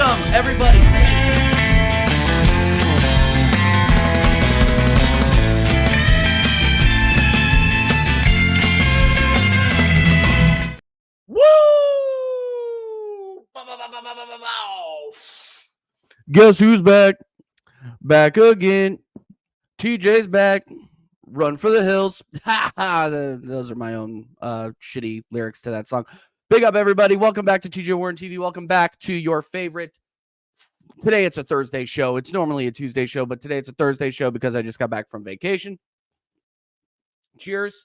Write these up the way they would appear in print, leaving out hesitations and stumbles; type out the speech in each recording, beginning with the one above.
Welcome, everybody. Woo! Guess who's back? Back again. TJ's back. Run for the hills. Those are my own shitty lyrics to that song. Big up, everybody. Welcome back to TJ Warren TV. Welcome back to your favorite. Today it's a Thursday show. It's normally a Tuesday show, but today it's a Thursday show because I just got back from vacation. Cheers.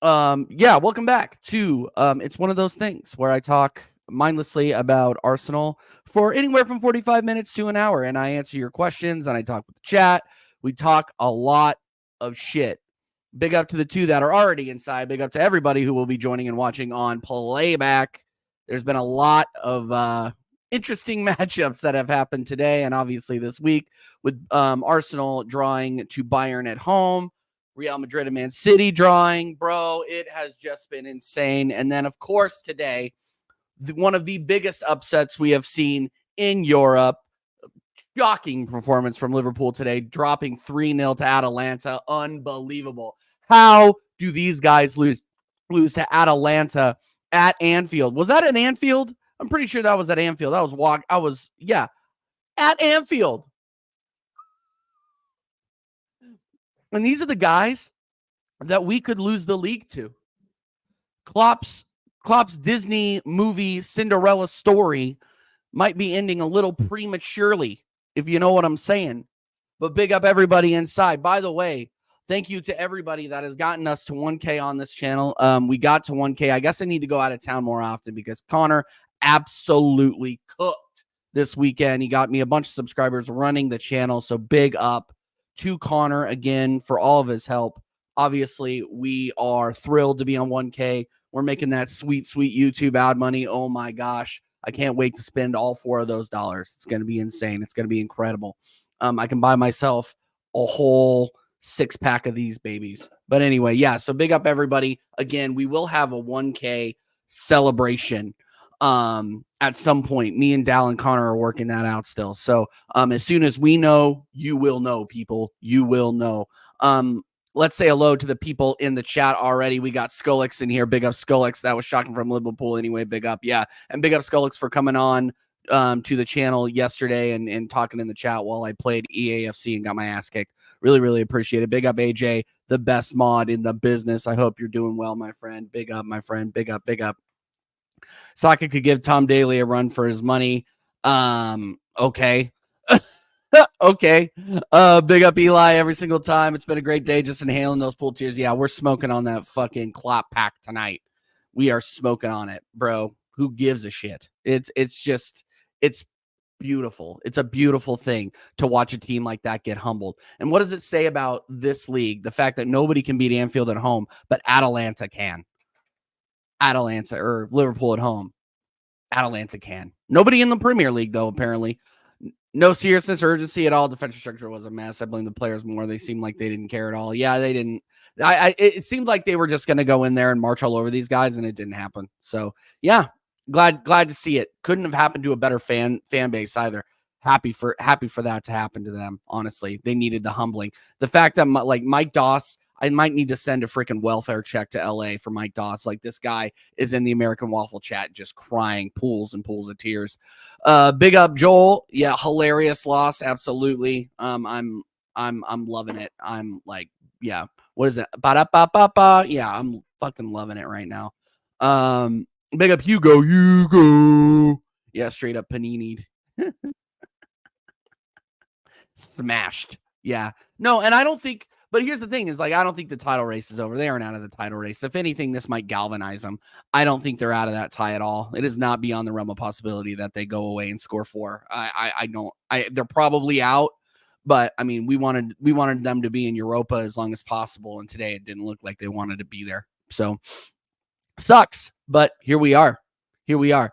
Yeah, welcome back to it's one of those things where I talk mindlessly about Arsenal for anywhere from 45 minutes to an hour, and I answer your questions and I talk with the chat. We talk a lot of shit. Big up to the two that are already inside. Big up to everybody who will be joining and watching on playback. There's been a lot of interesting matchups that have happened today and obviously this week with Arsenal drawing to Bayern at home, Real Madrid and Man City drawing. Bro, it has just been insane. And then, of course, today, one of the biggest upsets we have seen in Europe. Shocking performance from Liverpool today, dropping 3-0 to Atalanta. Unbelievable. How do these guys lose to Atalanta at Anfield? Was that at Anfield? I'm pretty sure that was at Anfield. At Anfield. And these are the guys that we could lose the league to. Klopp's Disney movie Cinderella story might be ending a little prematurely, if you know what I'm saying. But big up everybody inside. By the way, thank you to everybody that has gotten us to 1K on this channel. We got to 1K. I guess I need to go out of town more often because Connor absolutely cooked this weekend. He got me a bunch of subscribers running the channel. So big up to Connor again for all of his help. Obviously, we are thrilled to be on 1K. We're making that sweet, sweet YouTube ad money. Oh my gosh. I can't wait to spend all $4 of those dollars. It's going to be insane. It's going to be incredible. I can buy myself a whole 6-pack of these babies. But anyway, yeah, so big up everybody. Again, we will have a 1K celebration at some point. Me and Dal and Connor are working that out still. So as soon as we know, you will know, people. You will know. Let's say hello to the people in the chat already. We got Skolix in here. Big up Skolix. That was shocking from Liverpool anyway. Big up. Yeah. And big up Skolix for coming on to the channel yesterday and talking in the chat while I played EAFC and got my ass kicked. Really, really appreciate it. Big up AJ, the best mod in the business. I hope you're doing well, my friend. Big up, my friend. Big up, big up. Saka could give Tom Daly a run for his money. Okay. Okay. Big up Eli every single time. It's been a great day just inhaling those pool tears. Yeah, we're smoking on that fucking Klopp pack tonight. We are smoking on it, bro. Who gives a shit? It's beautiful. It's a beautiful thing to watch a team like that get humbled. And what does it say about this league? The fact that nobody can beat Anfield at home, but Atalanta can. Atalanta or Liverpool at home. Atalanta can. Nobody in the Premier League, though, apparently. No seriousness or urgency at all. Defensive structure was a mess. I blame the players more. They seemed like they didn't care at all. Yeah, they didn't. It seemed like they were just going to go in there and march all over these guys, and it didn't happen. So, yeah, glad to see it. Couldn't have happened to a better fan base either. Happy for that to happen to them. Honestly, they needed the humbling. The fact that like Mike Doss, I might need to send a freaking welfare check to LA for Mike Doss. Like this guy is in the American Waffle chat just crying pools and pools of tears. Big up Joel. Yeah, hilarious loss. Absolutely. I'm loving it. I'm like, yeah. What is it? Ba-da-ba-ba-ba. Yeah, I'm fucking loving it right now. Big up Hugo. Yeah, straight up panini'd. Smashed. Yeah. No, and I don't think. But here's the thing is, like, I don't think the title race is over. They aren't out of the title race. If anything, this might galvanize them. I don't think they're out of that tie at all. It is not beyond the realm of possibility that they go away and score 4. I don't. They're probably out, but I mean, we wanted them to be in Europa as long as possible, and today it didn't look like they wanted to be there. So sucks, but here we are. Here we are.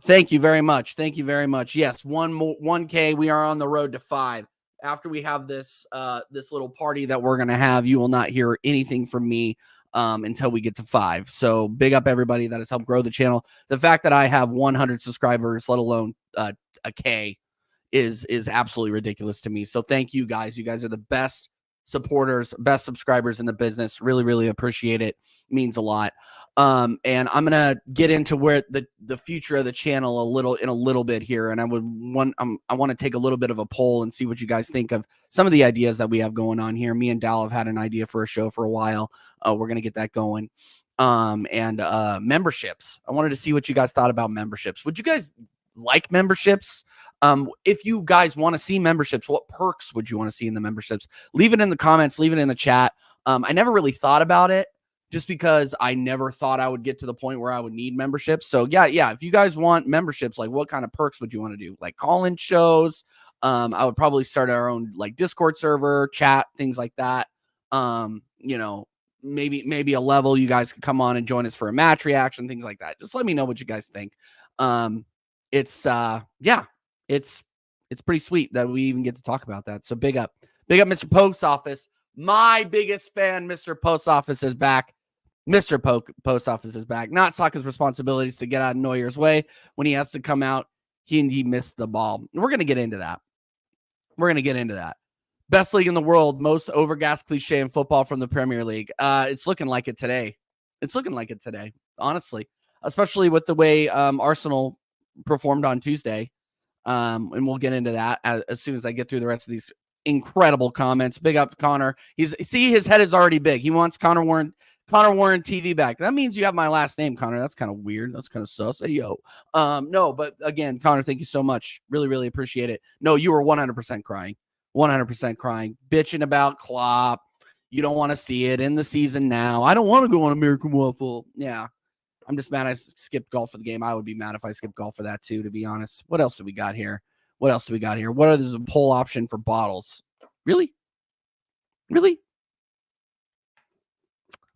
Thank you very much. Thank you very much. Yes, 1K. We are on the road to 5. After we have this little party that we're going to have, you will not hear anything from me until we get to 5. So big up everybody that has helped grow the channel. The fact that I have 100 subscribers, let alone a K is absolutely ridiculous to me. So thank you guys. You guys are the best supporters, best subscribers in the business. Really, really appreciate it. Means a lot. And I'm gonna get into where the future of the channel in a little bit here. And I want to take a little bit of a poll and see what you guys think of some of the ideas that we have going on here. Me and Dal have had an idea for a show for a while. We're gonna get that going. And memberships. I wanted to see what you guys thought about memberships. Would you guys like memberships? If you guys want to see memberships, what perks would you want to see in the memberships? Leave it in the comments, leave it in the chat. I never really thought about it just because I never thought I would get to the point where I would need memberships. So yeah. If you guys want memberships, like what kind of perks would you want to do? Like call-in shows. I would probably start our own like Discord server, chat, things like that. Maybe a level you guys could come on and join us for a match reaction, things like that. Just let me know what you guys think. It's pretty sweet that we even get to talk about that. So big up Mr. Post Office. My biggest fan, Mr. Post Office, is back. Mr. Post Office is back. Not Sokka's responsibilities to get out of Neuer's way when he has to come out. He missed the ball. We're gonna get into that. Best league in the world, most overgassed cliche in football from the Premier League. It's looking like it today. Honestly, especially with the way Arsenal performed on Tuesday. And we'll get into that as soon as I get through the rest of these incredible comments. Big up Connor. His head is already big. He wants Connor Warren TV back. That means you have my last name, Connor. That's kind of weird. That's kind of sus. Hey, yo. No, but again, Connor, thank you so much. Really, really appreciate it. No, you were 100% crying. 100% crying. Bitching about Klopp. You don't want to see it in the season now. I don't want to go on American Waffle. Yeah. I'm just mad I skipped golf for the game. I would be mad if I skipped golf for that too, to be honest. What else do we got here? What are the poll option for bottles? Really? I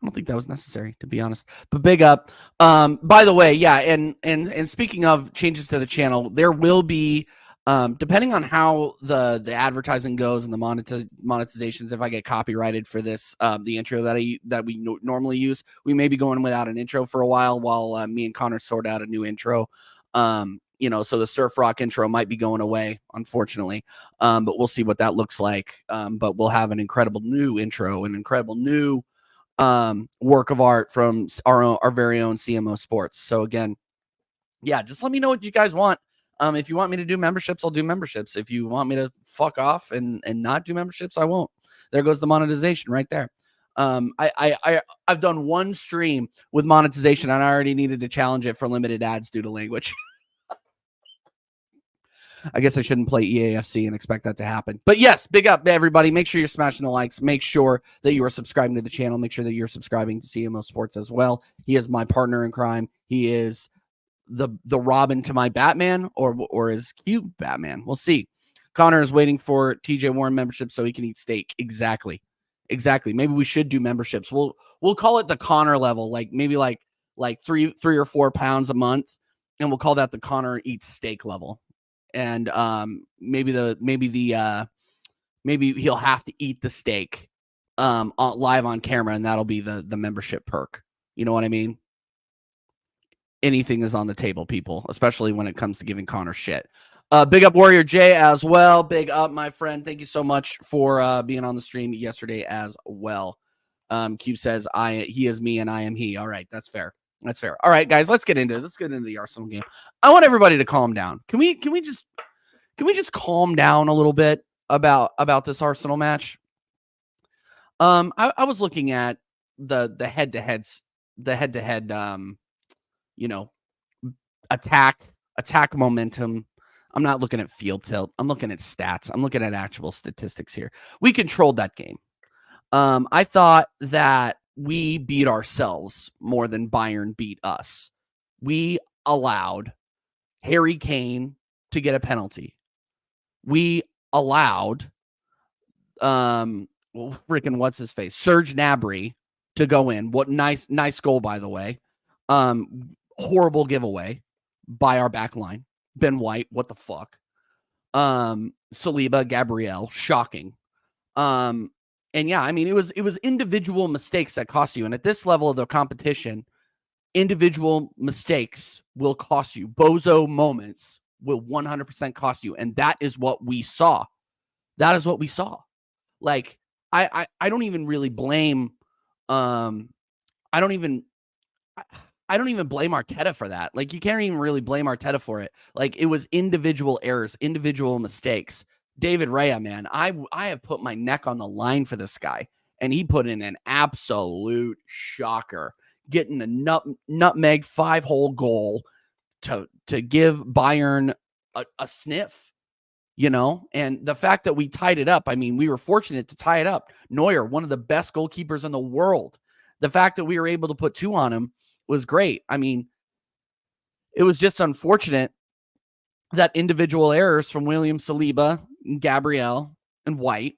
don't think that was necessary, to be honest. But big up. By the way, yeah, and speaking of changes to the channel, there will be depending on how the advertising goes and the monetizations, if I get copyrighted for this, the intro that we normally use, we may be going without an intro for a while me and Connor sort out a new intro. So the surf rock intro might be going away, unfortunately. But we'll see what that looks like. But we'll have an incredible new intro, an incredible new work of art from our very own CMO Sports. So again, yeah, just let me know what you guys want. If you want me to do memberships, I'll do memberships. If you want me to fuck off and not do memberships, I won't. There goes the monetization right there. I've done one stream with monetization and I already needed to challenge it for limited ads due to language. I guess I shouldn't play EAFC and expect that to happen. But yes, big up everybody. Make sure you're smashing the likes. Make sure that you are subscribing to the channel. Make sure that you're subscribing to CMO Sports as well. He is my partner in crime. He is the Robin to my Batman, or is cute Batman. We'll see. Connor is waiting for TJ Warren membership so he can eat steak. Exactly. Maybe we should do memberships. We'll call it the Connor level, like maybe like 3 or 4 pounds a month, and we'll call that the Connor eats steak level. And maybe he'll have to eat the steak live on camera, and that'll be the membership perk. You know what I mean? Anything is on the table, people, especially when it comes to giving Connor shit. Big up Warrior J as well. Big up, my friend. Thank you so much for being on the stream yesterday as well. Cube says he is me and I am he. All right, that's fair. All right, guys, let's get into it. Let's get into the Arsenal game. I want everybody to calm down. Can we just calm down a little bit about this Arsenal match? I was looking at the head-to-head attack momentum. I'm not looking at field tilt. I'm looking at stats. I'm looking at actual statistics here. We controlled that game. I thought that we beat ourselves more than Bayern beat us. We allowed Harry Kane to get a penalty. We allowed what's his face? Serge Gnabry to go in. What nice goal, by the way. Horrible giveaway by our back line. Ben White, what the fuck? Saliba, Gabriel, shocking. And yeah, I mean, it was individual mistakes that cost you. And at this level of the competition, individual mistakes will cost you. Bozo moments will 100% cost you. And that is what we saw. That is what we saw. Like, I don't even really blame, I don't even blame Arteta for that. Like, you can't even really blame Arteta for it. Like, it was individual errors, individual mistakes. David Raya, man, I have put my neck on the line for this guy, and he put in an absolute shocker, getting a nutmeg 5-hole goal to give Bayern a sniff, you know? And the fact that we tied it up, I mean, we were fortunate to tie it up. Neuer, one of the best goalkeepers in the world. The fact that we were able to put 2 on him was great. I mean, it was just unfortunate that individual errors from William Saliba, Gabriel, and White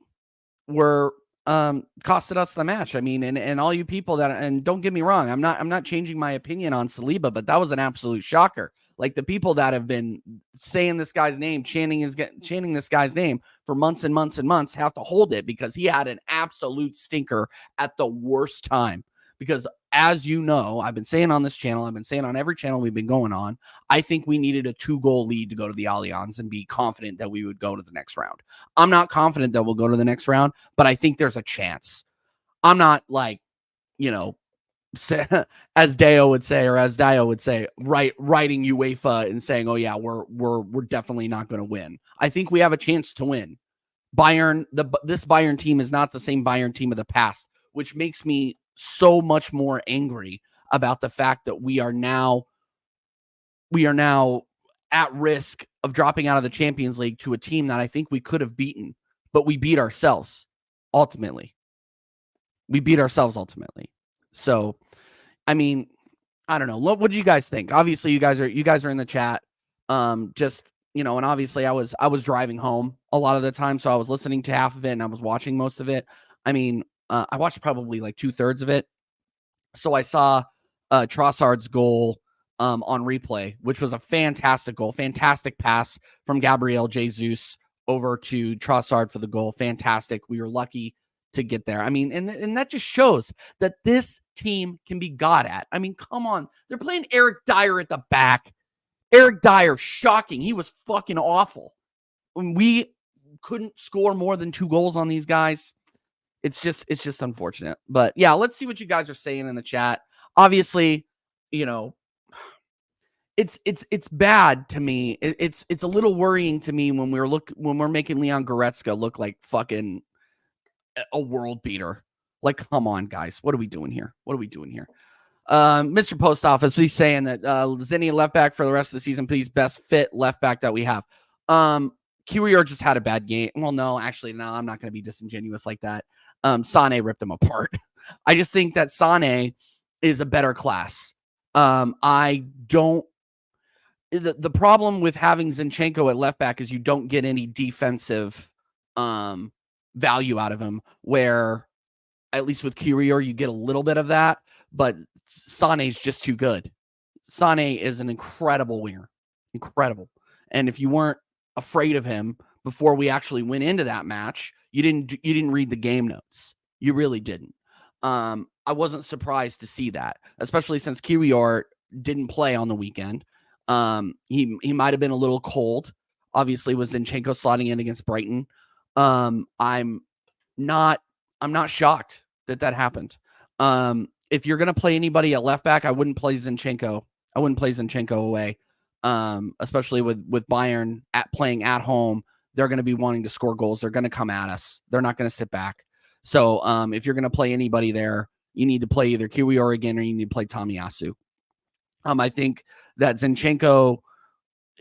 were costed us the match. I mean, and all you people that, and don't get me wrong, I'm not changing my opinion on Saliba, but that was an absolute shocker. Like, the people that have been saying this guy's name, chanting this guy's name for months and months and months have to hold it, because he had an absolute stinker at the worst time. Because, as you know, I've been saying on this channel, I've been saying on every channel we've been going on, I think we needed a 2-goal lead to go to the Allianz and be confident that we would go to the next round. I'm not confident that we'll go to the next round, but I think there's a chance. I'm not, like, you know, as Dio would say, writing UEFA and saying, oh yeah, we're definitely not going to win. I think we have a chance to win. This Bayern team is not the same Bayern team of the past, which makes me so much more angry about the fact that we are now at risk of dropping out of the Champions League to a team that I think we could have beaten, but we beat ourselves ultimately. So, I mean, I don't know. What do you guys think? Obviously, you guys are in the chat. Just, you know, and obviously I was driving home a lot of the time, so I was listening to half of it and I was watching most of it. I mean, I watched probably like 2/3 of it. So I saw Trossard's goal on replay, which was a fantastic goal, fantastic pass from Gabriel Jesus over to Trossard for the goal. Fantastic. We were lucky to get there. I mean, and that just shows that this team can be got at. I mean, come on. They're playing Eric Dyer at the back. Eric Dyer, shocking. He was fucking awful. When we couldn't score more than 2 goals on these guys, it's just unfortunate. But yeah, let's see what you guys are saying in the chat. Obviously, you know, it's bad to me. It's a little worrying to me when we're making Leon Goretzka look like fucking a world beater. Like, come on, guys. What are we doing here? Mr. Post Office, he's saying that Zinni left back for the rest of the season, please. Best fit left back that we have. Kiwior just had a bad game. Well, no, actually, no, I'm not going to be disingenuous like that. Sane ripped him apart. I just think that Sane is a better class. The problem with having Zinchenko at left back is you don't get any defensive value out of him, where at least with Kiwior you get a little bit of that, but Sane's just too good. Sane is an incredible winger. Incredible. And if you weren't afraid of him before we actually went into that match, you didn't read the game notes. You really didn't. I wasn't surprised to see that, especially since Kiwior didn't play on the weekend. He might have been a little cold, obviously, with Zinchenko slotting in against Brighton. I'm not shocked that happened. If you're gonna play anybody at left back, I wouldn't play Zinchenko. I wouldn't play Zinchenko away. Especially with Bayern playing at home, they're going to be wanting to score goals. They're going to come at us. They're not going to sit back. So if you're going to play anybody there, you need to play either Kiwior again or you need to play Tomiyasu. I think that Zinchenko,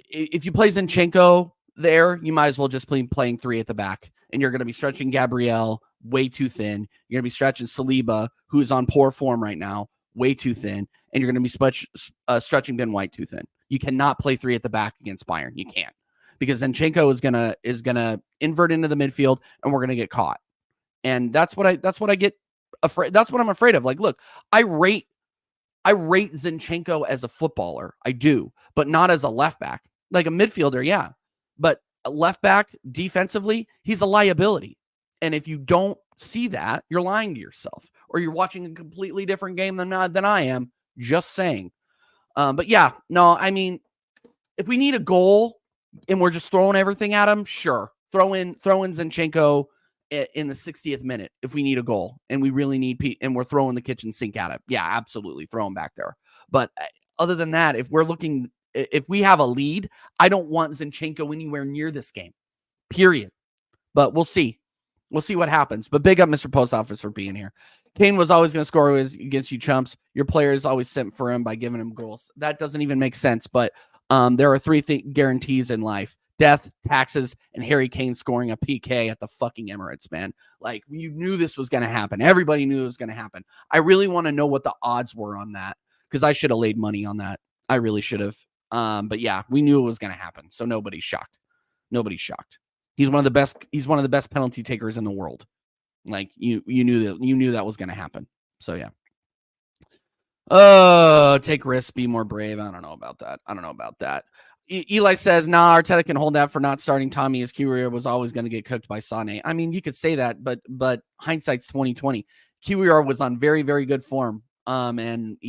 if you play Zinchenko there, you might as well just be playing 3 at the back. And you're going to be stretching Gabriel way too thin. You're going to be stretching Saliba, who is on poor form right now, way too thin. And you're going to be stretching Ben White too thin. You cannot play 3 at the back against Bayern. You can't, because Zinchenko is gonna invert into the midfield, and we're gonna get caught. And that's what I get afraid. That's what I'm afraid of. Like, look, I rate Zinchenko as a footballer, I do, but not as a left back. Like a midfielder, yeah, but a left back defensively, he's a liability. And if you don't see that, you're lying to yourself, or you're watching a completely different game than I am. Just saying. But yeah, no, I mean, if we need a goal and we're just throwing everything at him, sure. Throw in Zinchenko in the 60th minute if we need a goal and we really need and we're throwing the kitchen sink at it. Yeah, absolutely. Throw him back there. But other than that, if we have a lead, I don't want Zinchenko anywhere near this game. Period. But we'll see. We'll see what happens. But big up Mr. Post Office for being here. Kane was always going to score against you chumps. Your players always sent for him by giving him goals. That doesn't even make sense. But there are three guarantees in life: death, taxes, and Harry Kane scoring a PK at the fucking Emirates, man. Like, you knew this was going to happen. Everybody knew it was going to happen. I really want to know what the odds were on that, because I should have laid money on that. I really should have. But yeah, we knew it was going to happen. So nobody's shocked. Nobody's shocked. He's one of the best penalty takers in the world. Like, you knew that was going to happen. So yeah. Take risks, be more brave. I don't know about that. Eli says, nah, Arteta can hold that for not starting Tommy, as Kiwior was always going to get cooked by Sané. I mean, you could say that, but hindsight's 2020. Kiwior was on very, very good form. And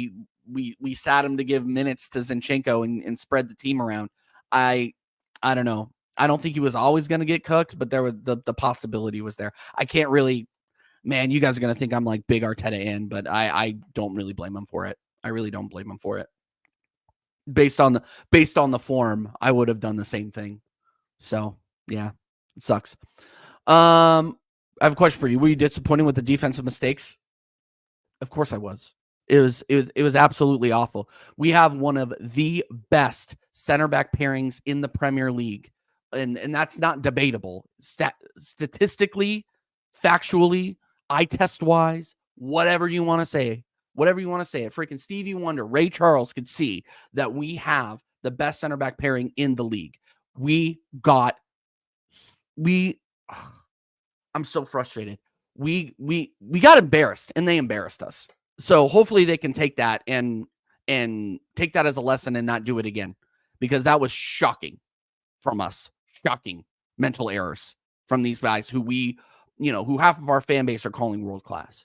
we sat him to give minutes to Zinchenko and spread the team around. I don't know. I don't think he was always going to get cooked, but there was the possibility was there. I can't really, man, you guys are going to think I'm like big Arteta in, but I don't really blame him for it. I really don't blame him for it. Based on the form, I would have done the same thing. So yeah, it sucks. I have a question for you. Were you disappointed with the defensive mistakes? Of course I was. It was absolutely awful. We have one of the best center back pairings in the Premier League. And that's not debatable. Statistically, factually, eye test wise, whatever you want to say. Freaking Stevie Wonder, Ray Charles could see that we have the best center back pairing in the league. I'm so frustrated. We got embarrassed, and they embarrassed us. So hopefully they can take that and take that as a lesson and not do it again, because that was shocking from us. Shocking mental errors from these guys who who half of our fan base are calling world class.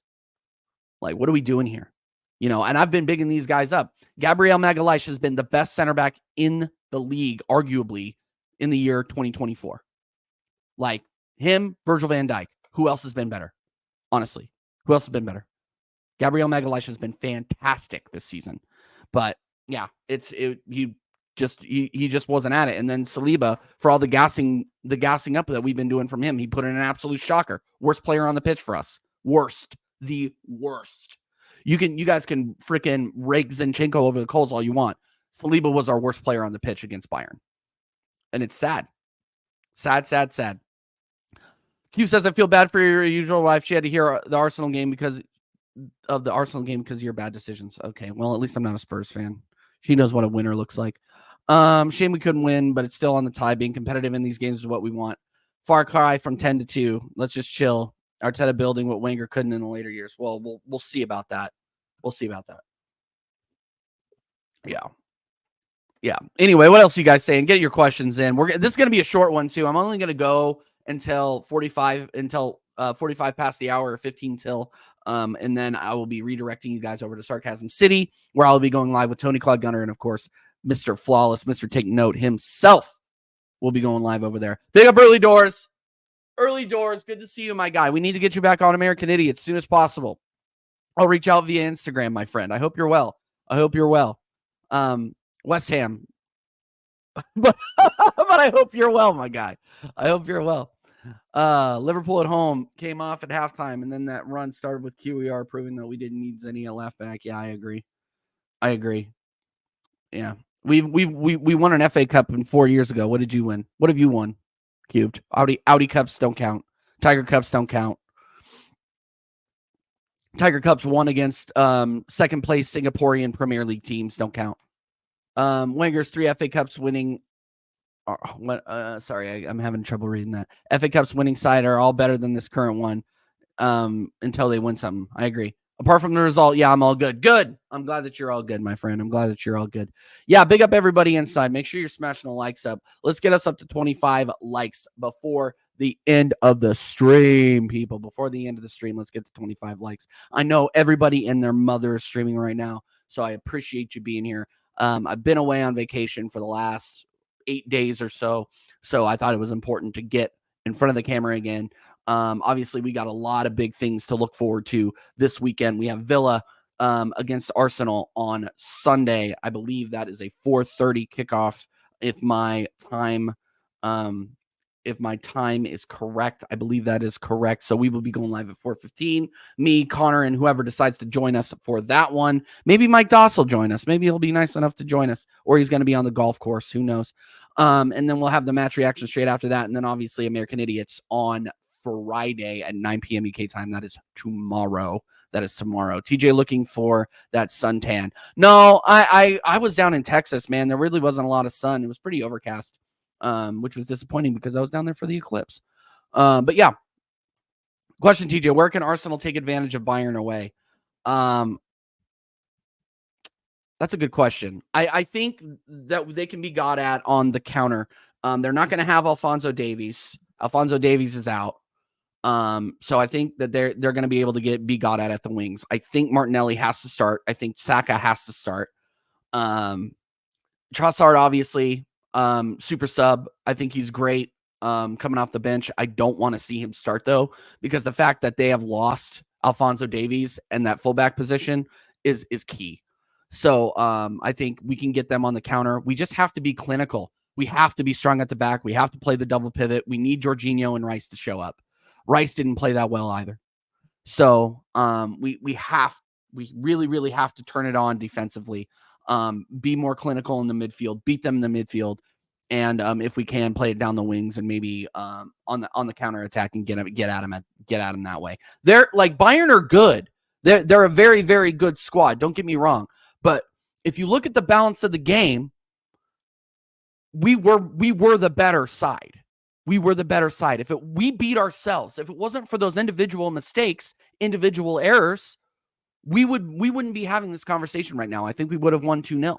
Like, what are we doing here? And I've been bigging these guys up. Gabriel Magalhaes has been the best center back in the league, arguably, in the year 2024. Like him, Virgil van Dijk. Who else has been better? Honestly, who else has been better? Gabriel Magalhaes has been fantastic this season. But yeah, he just wasn't at it. And then Saliba, for all the gassing up that we've been doing from him, he put in an absolute shocker. Worst player on the pitch for us. The worst. You guys can freaking rake Zinchenko over the coals all you want. Saliba was our worst player on the pitch against Bayern. And it's sad. Sad. Q says, I feel bad for your usual wife. She had to hear the Arsenal game because of your bad decisions. Okay, well, at least I'm not a Spurs fan. She knows what a winner looks like. Shame we couldn't win, but it's still on the tie. Being competitive in these games is what we want. Far cry from 10-2. Let's just chill. Arteta building what Wenger couldn't in the later years. Well, we'll see about that. Yeah. Anyway, what else are you guys saying? Get your questions in. This is going to be a short one too. I'm only going to go until 45 past the hour, or 15 till. And then I will be redirecting you guys over to Sarcasm City, where I'll be going live with Tony Claude Gunner and, of course, Mr. Flawless, Mr. Take Note himself will be going live over there. Big up Early Doors. Good to see you, my guy. We need to get you back on American Idiot as soon as possible. I'll reach out via Instagram, my friend. I hope you're well. West Ham. but I hope you're well, my guy. I hope you're well. Liverpool at home came off at halftime, and then that run started with QER, proving that we didn't need Zenny at left back. Yeah, I agree. Yeah. We won an FA Cup 4 years ago. What did you win? What have you won? Cubed. Audi Cups don't count. Tiger Cups don't count. Tiger Cups won against second place Singaporean Premier League teams. Don't count. Wenger's 3 FA Cups winning. Sorry, I'm having trouble reading that. FA Cups winning side are all better than this current one until they win something. I agree. Apart from the result, yeah, I'm all good. Good. I'm glad that you're all good, my friend. I'm glad that you're all good. Yeah, big up everybody inside. Make sure you're smashing the likes up. Let's get us up to 25 likes before the end of the stream, people. Before the end of the stream, let's get to 25 likes. I know everybody and their mother is streaming right now, so I appreciate you being here. I've been away on vacation for the last 8 days or so. So I thought it was important to get in front of the camera again. Obviously, we got a lot of big things to look forward to this weekend. We have Villa against Arsenal on Sunday. I believe that is a 4:30 kickoff. If my time is correct, I believe that is correct. So we will be going live at 4:15. Me, Connor, and whoever decides to join us for that one. Maybe Mike Doss will join us. Maybe he'll be nice enough to join us, or he's going to be on the golf course. Who knows? And then we'll have the match reaction straight after that. And then obviously American Idiots on Friday at 9 p.m. UK time. That is tomorrow. TJ looking for that suntan. No, I was down in Texas, man. There really wasn't a lot of sun. It was pretty overcast, which was disappointing because I was down there for the eclipse. But yeah. Question, TJ, where can Arsenal take advantage of Bayern away? That's a good question. I think that they can be got at on the counter. They're not going to have Alphonso Davies. Alphonso Davies is out. So I think that they're going to be able to be got at the wings. I think Martinelli has to start. I think Saka has to start. Trossard, obviously, super sub. I think he's great. Coming off the bench. I don't want to see him start though, because the fact that they have lost Alphonso Davies and that fullback position is key. So I think we can get them on the counter. We just have to be clinical. We have to be strong at the back. We have to play the double pivot. We need Jorginho and Rice to show up. Rice didn't play that well either. So we really, really have to turn it on defensively. Be more clinical in the midfield, beat them in the midfield. And if we can, play it down the wings and maybe on the counter attack and get at them that way. They're like, Bayern are good. They're a very, very good squad. Don't get me wrong. But if you look at the balance of the game, we were the better side. We were the better side. We beat ourselves, if it wasn't for those individual mistakes, individual errors, we wouldn't be having this conversation right now. I think we would have won 2-0.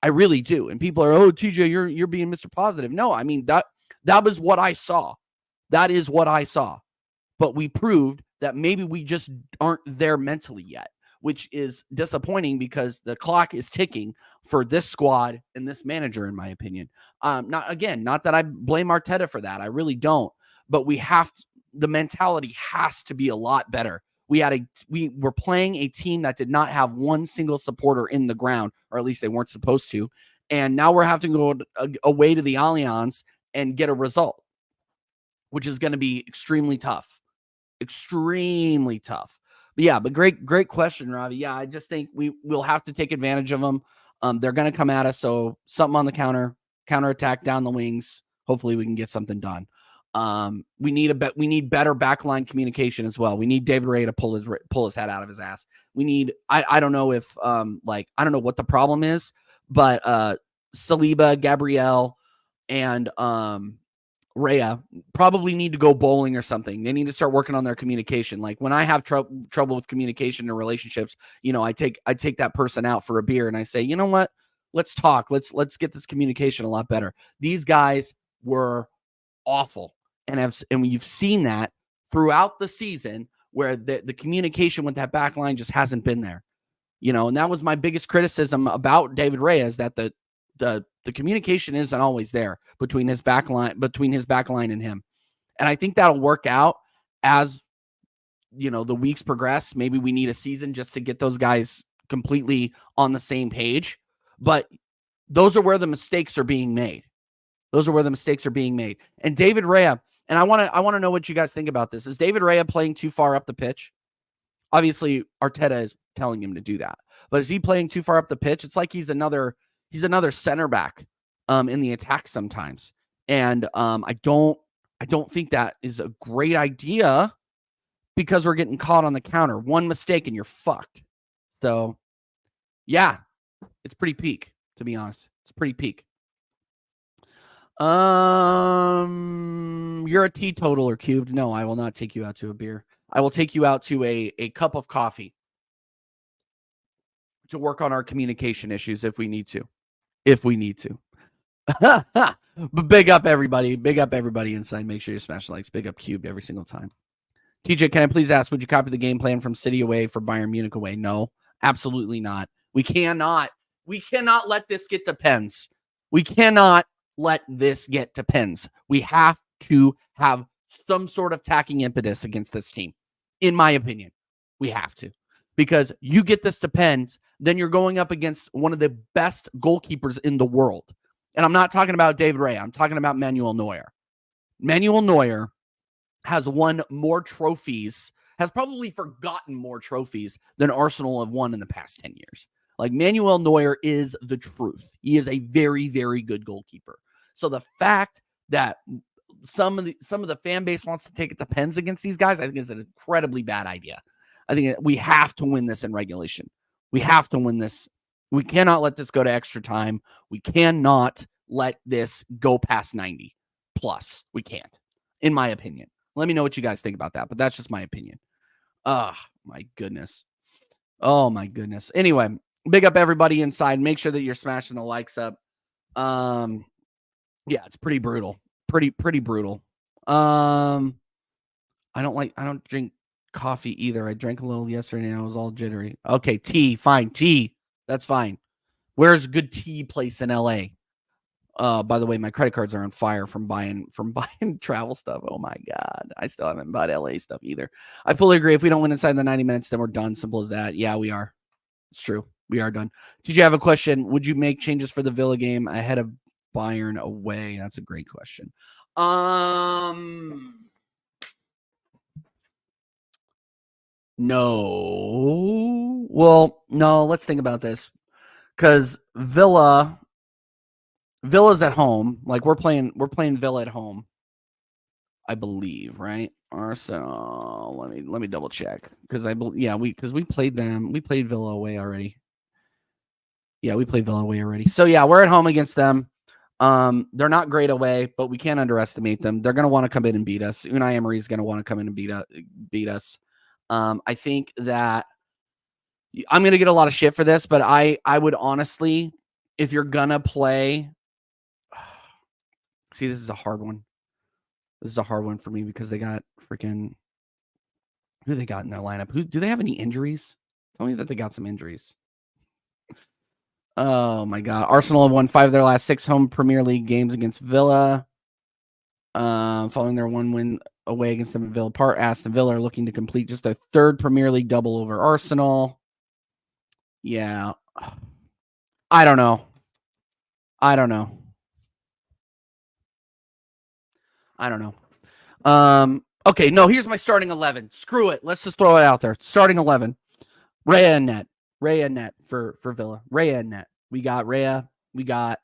I really do. And people are, oh, TJ, you're being Mr. Positive. No, I mean, that was what I saw. That is what I saw. But we proved that maybe we just aren't there mentally yet, which is disappointing because the clock is ticking for this squad and this manager, in my opinion. Not that I blame Arteta for that. I really don't. But the mentality has to be a lot better. We were playing a team that did not have one single supporter in the ground, or at least they weren't supposed to. And now we're having to go away to the Allianz and get a result, which is going to be extremely tough. Extremely tough. But great question, Ravi. Yeah, I just think we'll have to take advantage of them. They're going to come at us. So something on the counter attack down the wings. Hopefully we can get something done. We need better backline communication as well. We need David Ray to pull his head out of his ass. We need, I don't know if, I don't know what the problem is, but, Saliba, Gabriel, and, Rhea probably need to go bowling or something. They need to start working on their communication. Like when I have trouble with communication in relationships, I take that person out for a beer and I say, you know what, let's talk. Let's get this communication a lot better. These guys were awful. And you've seen that throughout the season where the communication with that back line just hasn't been there, and that was my biggest criticism about David Reyes, that the communication isn't always there between his back line and him. And I think that'll work out as, the weeks progress. Maybe we need a season just to get those guys completely on the same page, but those are where the mistakes are being made. And David Raya, and I want to know what you guys think about this. Is David Raya playing too far up the pitch? Obviously, Arteta is telling him to do that. But is he playing too far up the pitch? It's like he's another center back in the attack sometimes. And I don't think that is a great idea because we're getting caught on the counter. One mistake and you're fucked. So, yeah, it's pretty peak, to be honest. It's pretty peak. You're a teetotaler, Cubed. No, I will not take you out to a beer. I will take you out to a cup of coffee to work on our communication issues if we need to. But big up everybody inside. Make sure you smash the likes. Big up Cubed every single time. TJ, can I please ask, would you copy the game plan from City away for Bayern Munich away? No, absolutely not. We cannot let this get to pens. We cannot let this get to pens. We have to have some sort of attacking impetus against this team. In my opinion, we have to. Because you get this to pens, then you're going up against one of the best goalkeepers in the world. And I'm not talking about David Ray. I'm talking about Manuel Neuer. Manuel Neuer has won more trophies, has probably forgotten more trophies than Arsenal have won in the past 10 years. Like, Manuel Neuer is the truth. He is a very, very good goalkeeper. So the fact that some of the fan base wants to take it to pens against these guys, I think is an incredibly bad idea. I think we have to win this in regulation. We have to win this. We cannot let this go to extra time. We cannot let this go past 90 plus. We can't, in my opinion. Let me know what you guys think about that, but that's just my opinion. Oh, my goodness. Oh, my goodness. Anyway, big up everybody inside. Make sure that you're smashing the likes up. Yeah, it's pretty brutal. Pretty brutal. I don't drink coffee either. I drank a little yesterday and I was all jittery. Okay, tea, fine. Tea. That's fine. Where's a good tea place in LA? By the way, my credit cards are on fire from buying travel stuff. Oh my God. I still haven't bought LA stuff either. I fully agree. If we don't win inside the 90 minutes, then we're done. Simple as that. Yeah, we are. It's true. We are done. Did you have a question? Would you make changes for the Villa game ahead of Bayern away? That's a great question. No. Well, no, let's think about this. Because Villa's at home. Like, we're playing Villa at home, I believe, right? Arsenal. Let me double check. Because we played them. We played Villa away already. Yeah, we played Villa away already. So yeah, we're at home against them. They're not great away, but we can't underestimate them. They're going to want to come in and beat us. Unai Emery is going to want to come in and beat us. I think that I'm going to get a lot of shit for this, but I would honestly, if you're going to play, see, this is a hard one. This is a hard one for me because they got freaking, who they got in their lineup? Do they have any injuries? Tell me that they got some injuries. Oh my God. Arsenal have won 5 of their last 6 home Premier League games against Villa. Following their 1 win away against them at Villa Park, Aston Villa are looking to complete just a 3rd Premier League double over Arsenal. Yeah. I don't know. Okay, no, here's my starting 11. Screw it. Let's just throw it out there. Starting 11. Raya and net. For Villa. Raya and net. We got Raya. We got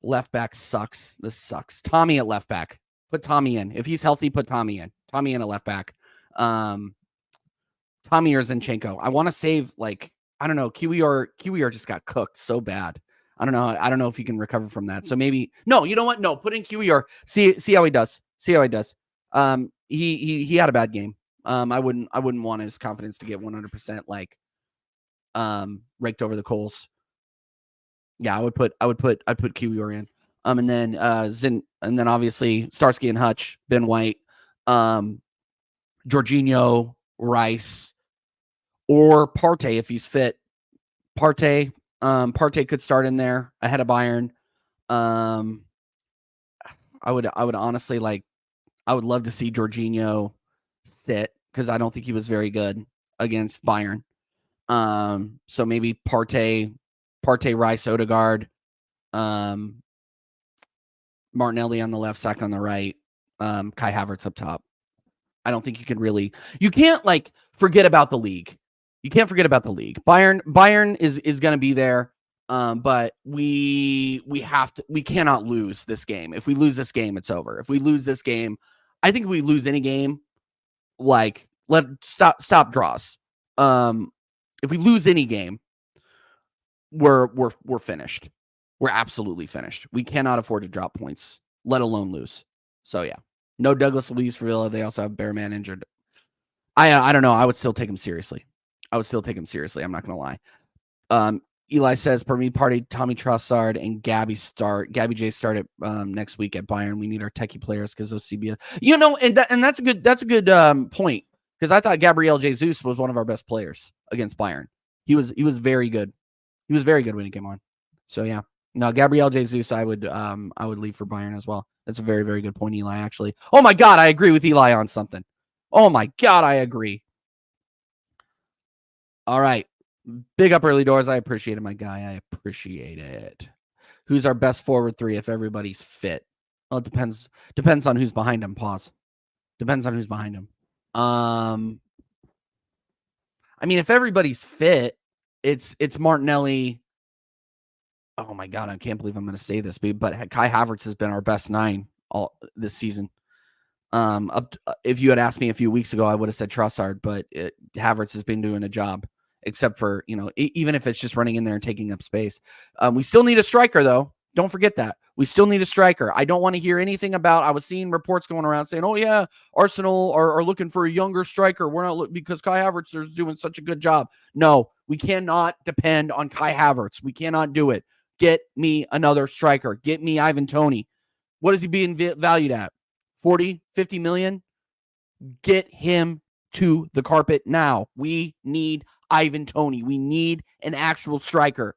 left back sucks. This sucks. Tommy at left back. Put Tommy in. If he's healthy, put Tommy in. Tommy in at left back. Tommy or Zinchenko. I want to save, like, I don't know. Kiwior just got cooked so bad. I don't know if he can recover from that. So maybe no. You know what? No, put in Kiwior. See how he does. He had a bad game. I wouldn't want his confidence to get 100% like raked over the coals. Yeah, I'd put Kiwior in. And then and then obviously Starsky and Hutch, Ben White, Jorginho, Rice, or Partey if he's fit. Partey could start in there ahead of Bayern. I would honestly I would love to see Jorginho sit because I don't think he was very good against Bayern. So maybe Partey, Rice, Odegaard, Martinelli on the left, Saka on the right, Kai Havertz up top. I don't think you can't like forget about the league. You can't forget about the league. Bayern is going to be there. But we cannot lose this game. If we lose this game, it's over. If we lose this game, I think if we lose any game, like stop draws. If we lose any game, we're finished. We're absolutely finished. We cannot afford to drop points, let alone lose. So yeah, no Douglas Luiz for Villa. They also have Bearman injured. I don't know. I would still take him seriously. I'm not gonna lie. Eli says, per me, Partey, Tommy Trossard, and Gabby J start at next week at Bayern. We need our techie players because those CBS, and that's a good point because I thought Gabriel Jesus was one of our best players against Bayern. He was very good. He was very good when he came on. So yeah. No, Gabriel Jesus, I would leave for Bayern as well. That's a very, very good point, Eli, actually. Oh my God, I agree with Eli on something. Oh my God, I agree. All right. Big up early doors. I appreciate it, my guy. I appreciate it. Who's our best forward three if everybody's fit? Well, it depends on who's behind him. Pause. Depends on who's behind him. I mean, if everybody's fit, it's Martinelli. Oh my God, I can't believe I'm going to say this, but Kai Havertz has been our best 9 all this season. If you had asked me a few weeks ago, I would have said Trossard, but Havertz has been doing a job, except for, even if it's just running in there and taking up space. We still need a striker, though. Don't forget that. We still need a striker. I don't want to hear anything about, I was seeing reports going around saying, oh yeah, Arsenal are looking for a younger striker. We're not looking because Kai Havertz is doing such a good job. No, we cannot depend on Kai Havertz. We cannot do it. Get me another striker. Get me Ivan Toney. What is he being valued at? 40, 50 million? Get him to the carpet now. We need Ivan Toney. We need an actual striker.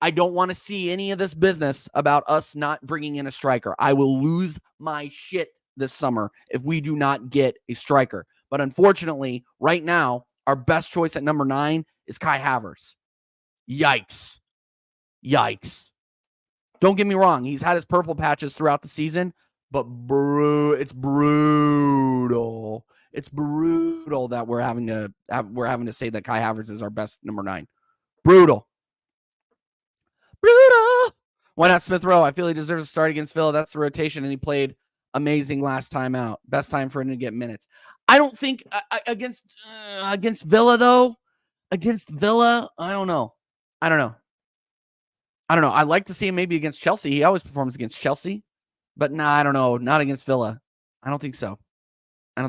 I don't want to see any of this business about us not bringing in a striker. I will lose my shit this summer if we do not get a striker. But unfortunately, right now, our best choice at number 9 is Kai Havertz. Yikes. Don't get me wrong. He's had his purple patches throughout the season, but it's brutal. It's brutal that we're having to say that Kai Havertz is our best number 9. Brutal. Why not Smith Rowe? I feel he deserves to start against Villa. That's the rotation, and he played amazing last time out. Best time for him to get minutes. I don't think against Villa, though. Against Villa, I don't know. I'd like to see him maybe against Chelsea. He always performs against Chelsea. But nah, I don't know. Not against Villa. I don't think so. I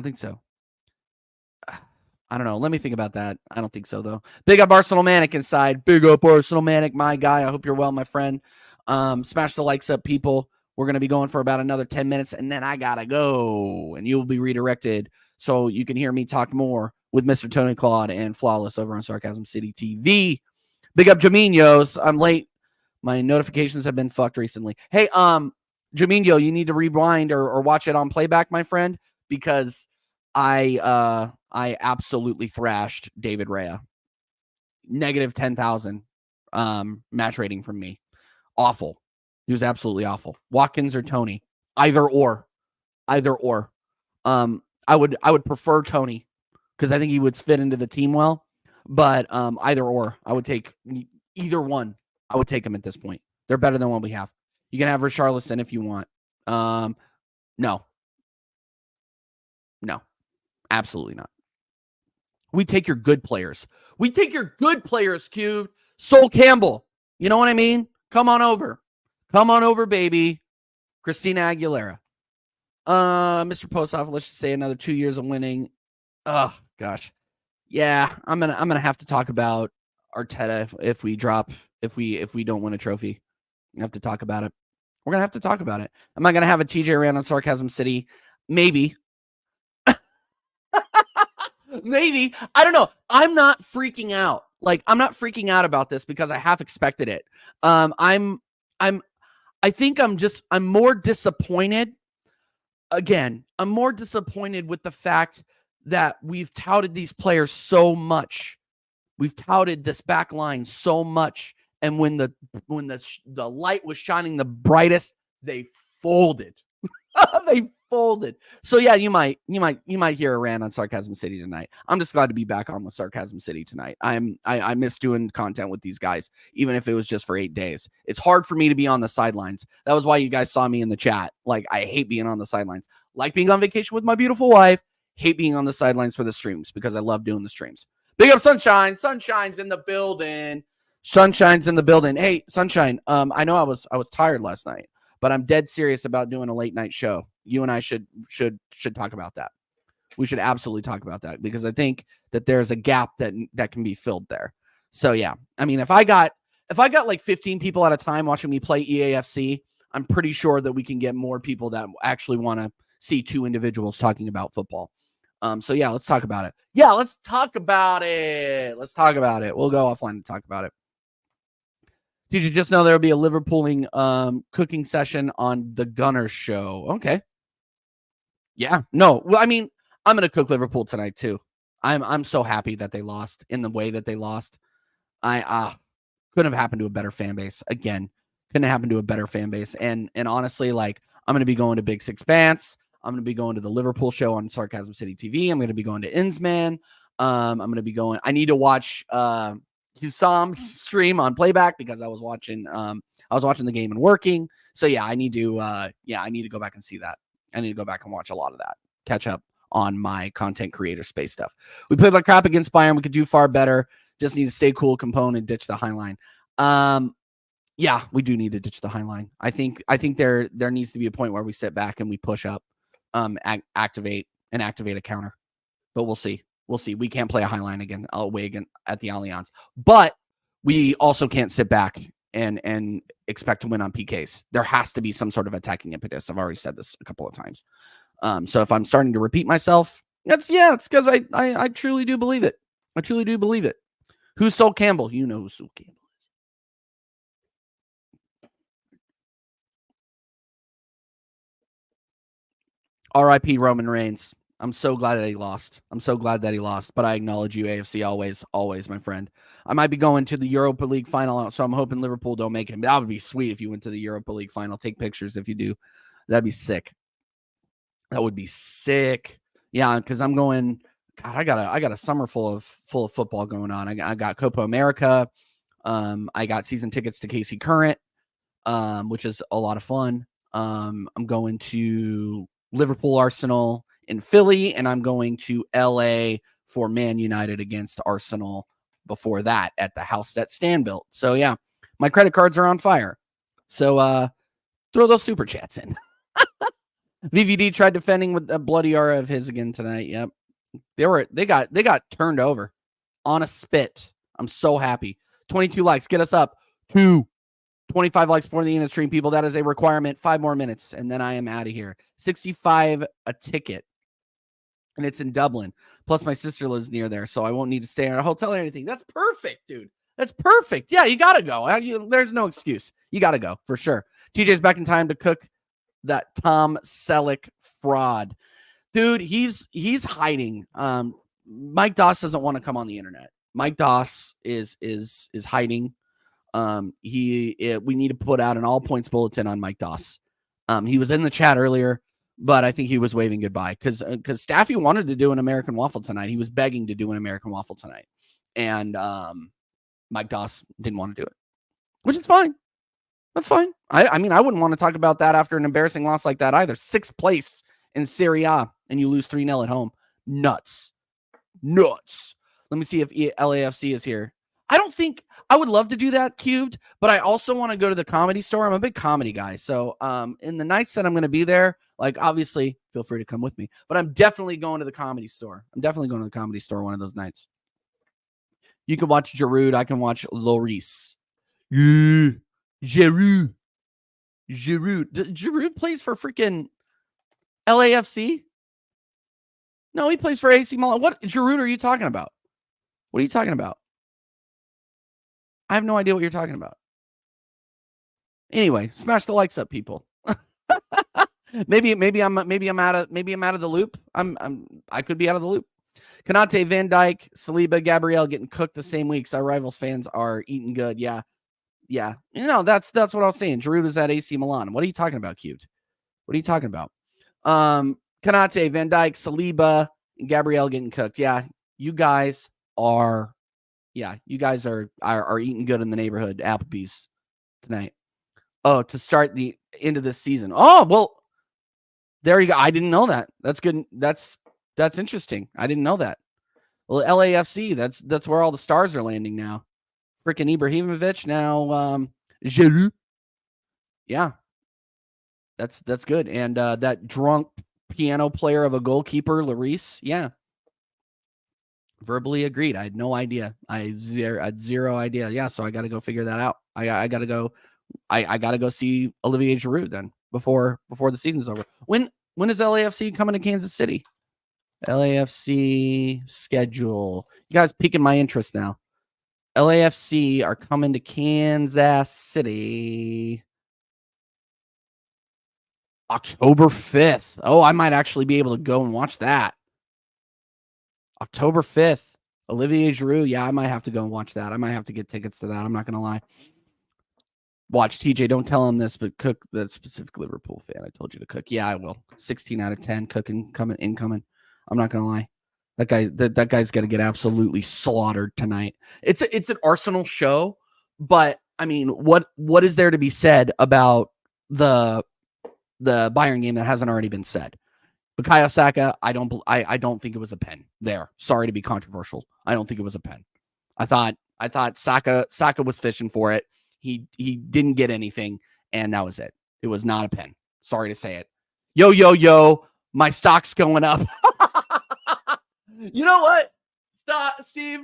don't know. Let me think about that. I don't think so, though. Big up Arsenal Manic inside. Big up Arsenal Manic, my guy. I hope you're well, my friend. Smash the likes up, people. We're going to be going for about another 10 minutes, and then I got to go. And you'll be redirected so you can hear me talk more with Mr. Tony Claude and Flawless over on Sarcasm City TV. Big up Jaminhos. I'm late. My notifications have been fucked recently. Hey, Jaminho, you need to rewind or watch it on playback, my friend, because I absolutely thrashed David Raya. Negative 10,000 match rating from me. Awful. He was absolutely awful. Watkins or Tony, either or. I would prefer Tony because I think he would fit into the team well. But either or, I would take either one. I would take them at this point. They're better than what we have. You can have Richarlison if you want. No, absolutely not. We take your good players. Cube. Sol Campbell. You know what I mean? Come on over, baby. Christina Aguilera. Mr. Postoff, let's just say another 2 years of winning. Oh gosh. Yeah, I'm gonna have to talk about Arteta if we don't win a trophy. We have to talk about it. We're gonna have to talk about it. Am I gonna have a TJ around on Sarcasm City? Maybe. Maybe. I don't know. I'm not freaking out. I'm not freaking out about this because I half expected it. I think I'm more disappointed. Again, I'm more disappointed with the fact that we've touted these players so much. We've touted this back line so much. And when the light was shining the brightest, they folded. They folded. So yeah, you might hear a rant on Sarcasm City tonight. I'm just glad to be back on with Sarcasm City tonight. I miss doing content with these guys, even if it was just for 8 days. It's hard for me to be on the sidelines. That was why you guys saw me in the chat. I hate being on the sidelines. Like being on vacation with my beautiful wife. Hate being on the sidelines for the streams because I love doing the streams. Big up Sunshine. Sunshine's in the building. Hey, Sunshine. I know I was tired last night, but I'm dead serious about doing a late night show. You and I should talk about that. We should absolutely talk about that because I think that there's a gap that can be filled there. So yeah, I mean, if I got like 15 people at a time watching me play EAFC, I'm pretty sure that we can get more people that actually want to see 2 individuals talking about football. So yeah, let's talk about it. Let's talk about it. We'll go offline to talk about it. Did you just know there will be a Liverpooling cooking session on the Gunner show? Okay. Yeah. No. Well, I mean, I'm gonna cook Liverpool tonight too. I'm so happy that they lost in the way that they lost. I couldn't have happened to a better fan base. Again, couldn't have happened to a better fan base. And honestly, like I'm gonna be going to Big Six Bants. I'm gonna be going to the Liverpool show on Sarcasm City TV. I'm gonna be going to Insman. I'm gonna be going. I need to watch Husam's stream on playback because I was watching the game and working. So yeah, I need to go back and see that. I need to go back and watch a lot of that. Catch up on my content creator space stuff. We played like crap against Bayern. We could do far better. Just need to stay cool, compone, and ditch the high line. Yeah, we do need to ditch the high line. I think there needs to be a point where we sit back and we push up, activate a counter. But we'll see. We'll see. We can't play a high line away again at the Allianz. But we also can't sit back and expect to win on PKs. There has to be some sort of attacking impetus. I've already said this a couple of times. So if I'm starting to repeat myself, it's because I truly do believe it. I truly do believe it. Who's Sol Campbell? You know who Sol Campbell is. R.I.P. Roman Reigns. I'm so glad that he lost. But I acknowledge you, AFC, always, my friend. I might be going to the Europa League final, so I'm hoping Liverpool don't make it. That would be sweet if you went to the Europa League final. Take pictures if you do. That'd be sick. That would be sick. Yeah, because I'm going. God, I got a summer full of football going on. I got Copa America. I got season tickets to KC Current, which is a lot of fun. I'm going to Liverpool Arsenal in Philly, and I'm going to LA for Man United against Arsenal before that at the house that Stan built. So yeah, my credit cards are on fire. So throw those super chats in. VVD tried defending with a bloody aura of his again tonight. Yep. They got turned over on a spit. I'm so happy. 22 likes. Get us up to 25 likes before the end of the stream, people. That is a requirement. 5 more minutes, and then I am out of here. 65 a ticket, and it's in Dublin. Plus, my sister lives near there, so I won't need to stay in a hotel or anything. That's perfect, dude. That's perfect. Yeah, you got to go. There's no excuse. You got to go, for sure. TJ's back in time to cook that Tom Selleck fraud. Dude, he's hiding. Mike Doss doesn't want to come on the internet. Mike Doss is hiding. We need to put out an all points bulletin on Mike Doss. He was in the chat earlier, but I think he was waving goodbye because Staffy wanted to do an American waffle tonight. He was begging to do an American waffle tonight, and Mike Doss didn't want to do it, which is fine. That's fine. I mean, I wouldn't want to talk about that after an embarrassing loss like that either. 6th place in Serie A, and you lose 3-0 at home. Nuts. Let me see if LAFC is here. I would love to do that, Cubed, but I also want to go to the Comedy Store. I'm a big comedy guy. So in the nights that I'm going to be there, like, obviously, feel free to come with me. But I'm definitely going to the Comedy Store. One of those nights. You can watch Giroud. I can watch Lloris. Yeah. Giroud. Giroud plays for freaking LAFC? No, he plays for AC Milan. What Giroud are you talking about? What are you talking about? I have no idea what you're talking about. Anyway, smash the likes up, people. maybe I'm out of the loop. I could be out of the loop. Kanate, Van Dijk, Saliba, Gabriel getting cooked the same week. So our Rivals fans are eating good. Yeah. You know, that's what I was saying. Giroud is at AC Milan. What are you talking about, Cubed? What are you talking about? Kanate, Van Dijk, Saliba, and Gabriel getting cooked. Yeah, you guys are eating good in the neighborhood, Applebee's tonight. Oh, to start the end of this season. Oh, well, there you go. I didn't know that. That's good. That's interesting. I didn't know that. Well, LAFC, that's where all the stars are landing now. Freaking Ibrahimovic, now Giroud. Yeah. That's good. And that drunk piano player of a goalkeeper, Lloris. Yeah. Verbally agreed. I had no idea. I had zero idea. Yeah, so I got to go figure that out. I got to go. I got to go see Olivier Giroud then before the season's over. When is LAFC coming to Kansas City? LAFC schedule. You guys piquing my interest now. LAFC are coming to Kansas City October 5th. Oh, I might actually be able to go and watch that. October 5th. Olivier Giroud. Yeah, I might have to go and watch that. I might have to get tickets to that. I'm not going to lie. Watch TJ. Don't tell him this, but Cook, the specific Liverpool fan, I told you to Cook. Yeah, I will. 16 out of 10. Cooking, incoming. I'm not going to lie. That guy's got to get absolutely slaughtered tonight. It's an Arsenal show, but I mean, what is there to be said about the Bayern game that hasn't already been said? Bukayo Saka, I don't think it was a pen there. Sorry to be controversial. I don't think it was a pen. I thought Saka was fishing for it. He didn't get anything, and that was it. It was not a pen. Sorry to say it. Yo, my stock's going up. You know what? Stop, Steve.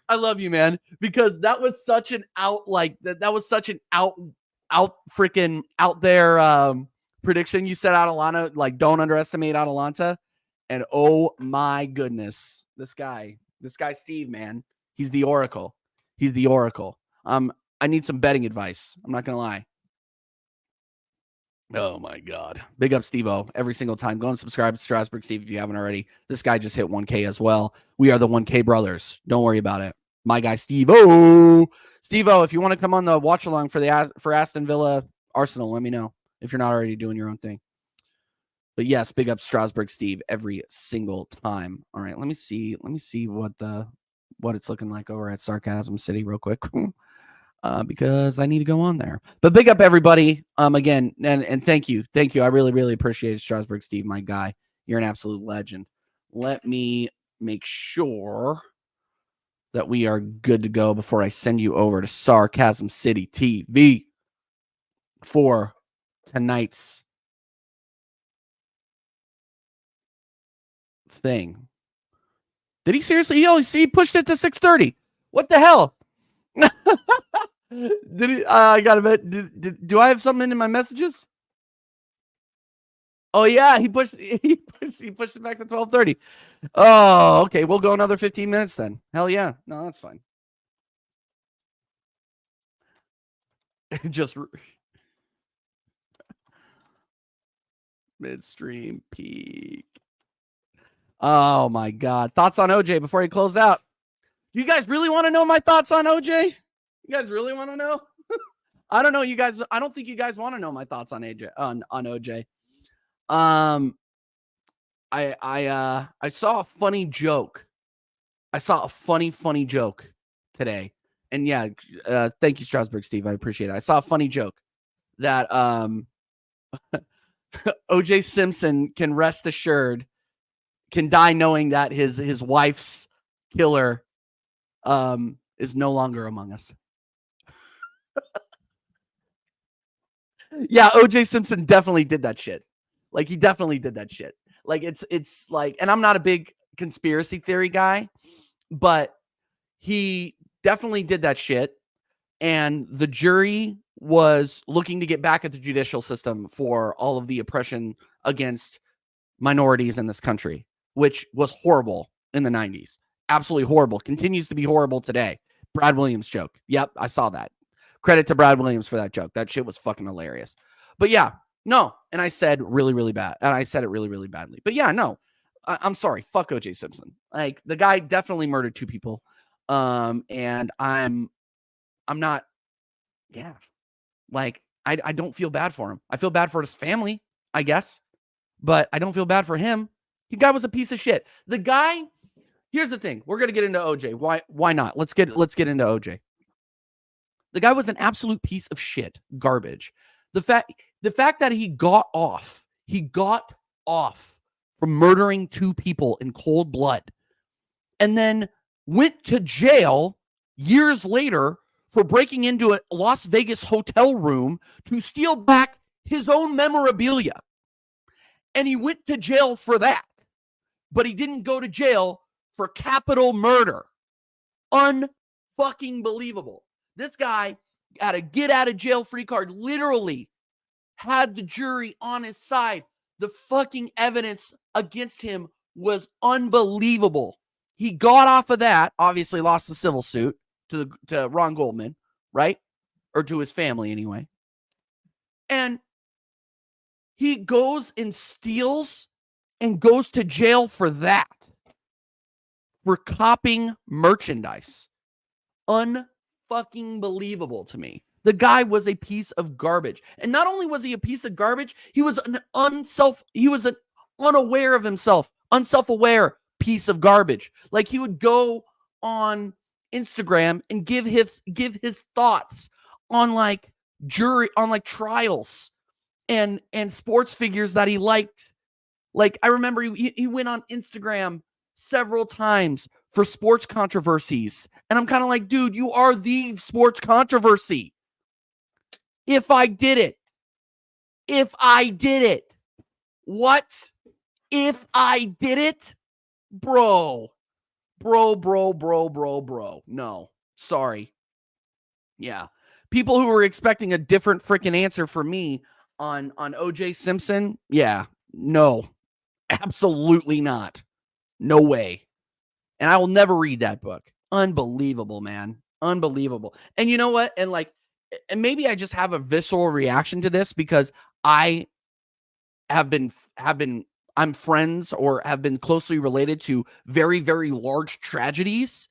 I love you, man, because that was such an out freaking out there prediction you said Atalanta, like don't underestimate Atalanta. And oh my goodness, this guy Steve, man, he's the oracle. I need some betting advice. I'm not gonna lie. Oh my God. Big up Steve-O every single time. Go and subscribe to Strasburg Steve if you haven't already. This guy just hit 1K as well. We are the 1K brothers. Don't worry about it. My guy Steve-O. Steve-O, if you want to come on the watch along for Aston Villa Arsenal, let me know if you're not already doing your own thing. But yes, big up Strasburg Steve every single time. All right, let me see what it's looking like over at Sarcasm City real quick. Because I need to go on there. But big up everybody. Again, and thank you. I really, really appreciate it, Strasburg Steve, my guy. You're an absolute legend. Let me make sure that we are good to go before I send you over to Sarcasm City TV for tonight's thing. Did he seriously? He pushed it to 6:30. What the hell? Did he? I got a bit. Do I have something in my messages? Oh yeah, he pushed it back to 12:30. Oh, okay. We'll go another 15 minutes then. Hell yeah. No, that's fine. Just midstream peak. Oh my God. Thoughts on OJ before he closed out? You guys really want to know my thoughts on OJ? You guys really want to know? I don't know, you guys. I don't think you guys want to know my thoughts on OJ. I saw a funny joke. I saw a funny joke today, and yeah, thank you, Strasburg Steve. I appreciate it. I saw a funny joke that OJ Simpson can rest assured can die knowing that his wife's killer is no longer among us. Yeah, OJ Simpson definitely did that shit. Like, he definitely did that shit. Like, it's like, and I'm not a big conspiracy theory guy, but he definitely did that shit. And the jury was looking to get back at the judicial system for all of the oppression against minorities in this country, which was horrible in the 90s. Absolutely horrible. Continues to be horrible today. Brad Williams joke. Yep, I saw that. Credit to Brad Williams for that joke. That shit was fucking hilarious. But yeah, no. And I said really, really bad. And I said it really, really badly. But yeah, no. I'm sorry. Fuck OJ Simpson. Like, the guy definitely murdered 2 people. And I'm not, yeah. Like, I don't feel bad for him. I feel bad for his family, I guess. But I don't feel bad for him. The guy was a piece of shit. The guy, here's the thing. We're gonna get into OJ. Why not? Let's get into OJ. The guy was an absolute piece of shit, garbage. The fact that he got off from murdering 2 people in cold blood, and then went to jail years later for breaking into a Las Vegas hotel room to steal back his own memorabilia. And he went to jail for that. But he didn't go to jail for capital murder. Unfucking believable. This guy got a get out of jail free card, literally had the jury on his side. The fucking evidence against him was unbelievable. He got off of that, obviously lost the civil suit, to Ron Goldman, right? Or to his family anyway. And he goes and steals and goes to jail for that. For copying merchandise. Unfucking believable to me. The guy was a piece of garbage. And not only was he a piece of garbage, he was an unaware of himself, unself-aware piece of garbage. Like he would go on Instagram and give his thoughts on like trials and sports figures that he liked. Like I remember he went on Instagram several times for sports controversies. And I'm kind of like, dude, you are the sports controversy. If I did it. What? If I did it? Bro. No. Sorry. Yeah. People who were expecting a different freaking answer from me on OJ Simpson. Yeah. No. Absolutely not. No way. And I will never read that book. Unbelievable, man. Unbelievable. And you know what? And maybe I just have a visceral reaction to this because I I'm friends or have been closely related to very, very large tragedies.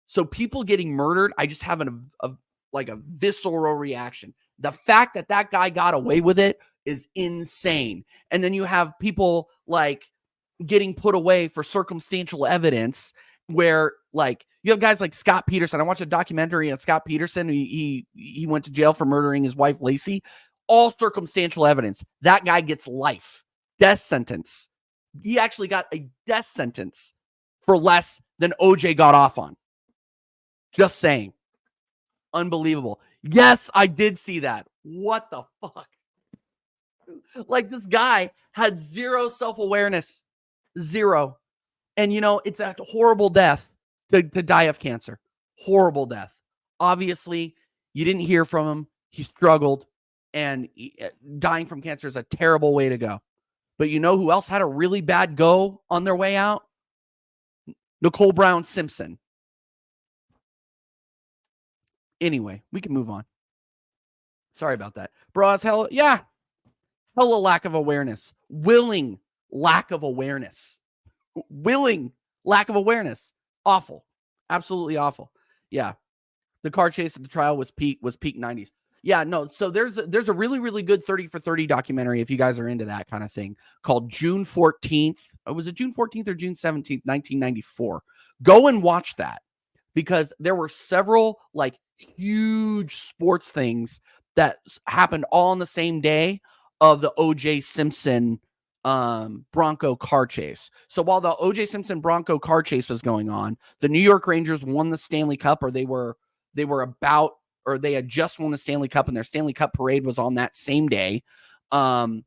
So people getting murdered, I just have a visceral reaction. The fact that guy got away with it is insane. And then you have people like getting put away for circumstantial evidence where like you have guys like Scott Peterson. I watched a documentary on Scott Peterson. He went to jail for murdering his wife, Lacey. All circumstantial evidence. That guy gets life. Death sentence. He actually got a death sentence for less than OJ got off on. Just saying. Unbelievable. Yes, I did see that. What the fuck? Like this guy had zero self-awareness. Zero. And you know, it's a horrible death to die of cancer. Horrible death. Obviously, you didn't hear from him. He struggled. And dying from cancer is a terrible way to go. But you know who else had a really bad go on their way out? Nicole Brown Simpson. Anyway, we can move on. Sorry about that. Bro, as hell, yeah. Hella lack of awareness. Willing lack of awareness. Willing lack of awareness. Awful. Absolutely awful. Yeah. The car chase at the trial was peak 90s. Yeah, no. So there's a really, really good 30 for 30 documentary if you guys are into that kind of thing called June 14th. Was it June 14th or June 17th, 1994? Go and watch that because there were several like huge sports things that happened all on the same day of the OJ Simpson Bronco car chase. So while the OJ Simpson Bronco car chase was going on, the New York Rangers won the Stanley Cup, or they had just won the Stanley Cup, and their Stanley Cup parade was on that same day. The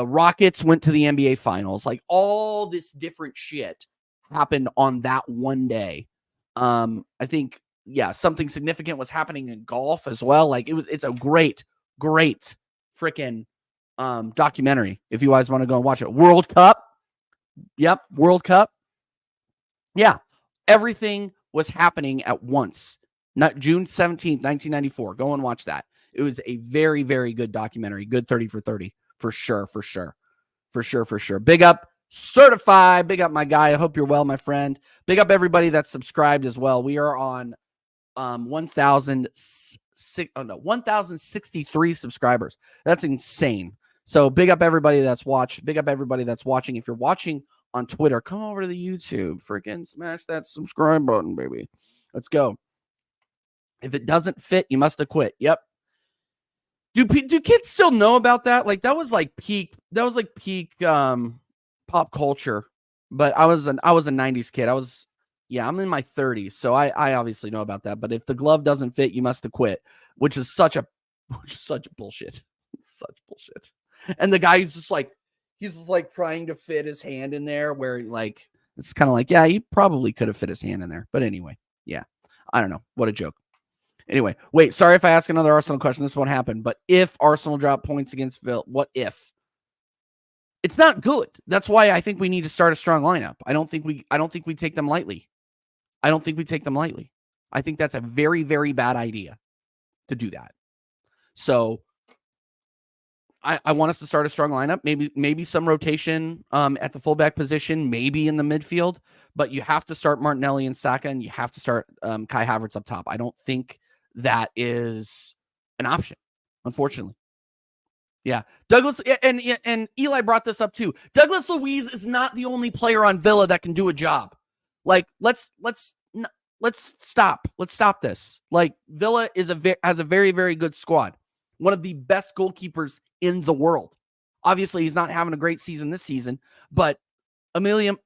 Rockets went to the NBA Finals. Like all this different shit happened on that one day. I think, yeah, something significant was happening in golf as well. Like it's a great freaking documentary if you guys want to go and watch it. World Cup. Yep, World Cup. Yeah, everything was happening at once. Not June 17th, 1994. Go and watch that. It was a very, very good documentary. Good 30 for 30. For sure. Big up Certified. Big up my guy. I hope you're well, my friend. Big up everybody that's subscribed as well. We are on 1,063 subscribers. That's insane. So big up everybody that's watched. Big up everybody that's watching. If you're watching on Twitter, come over to the YouTube. Freaking smash that subscribe button, baby. Let's go. If it doesn't fit, you must have quit. Yep. Do kids still know about that? Like that was like peak pop culture. But I was a 90s kid. I'm in my 30s, so I obviously know about that. But if the glove doesn't fit, you must have quit, which is such bullshit. Such bullshit. And the guy he's trying to fit his hand in there where like it's kind of like, yeah, he probably could have fit his hand in there. But anyway, yeah. I don't know. What a joke. Anyway, wait, sorry if I ask another Arsenal question. This won't happen. But if Arsenal drop points against Villa, what if? It's not good. That's why I think we need to start a strong lineup. I don't think we take them lightly. I think that's a very, very bad idea to do that. So I want us to start a strong lineup, maybe some rotation at the fullback position, maybe in the midfield, but you have to start Martinelli and Saka, and you have to start Kai Havertz up top. I don't think that is an option, unfortunately. Yeah, Douglas and Eli brought this up too. Douglas Luiz is not the only player on Villa that can do a job. Like, let's stop. Let's stop this. Like, Villa has a very, very good squad. One of the best goalkeepers in the world. Obviously, he's not having a great season this season, but Emi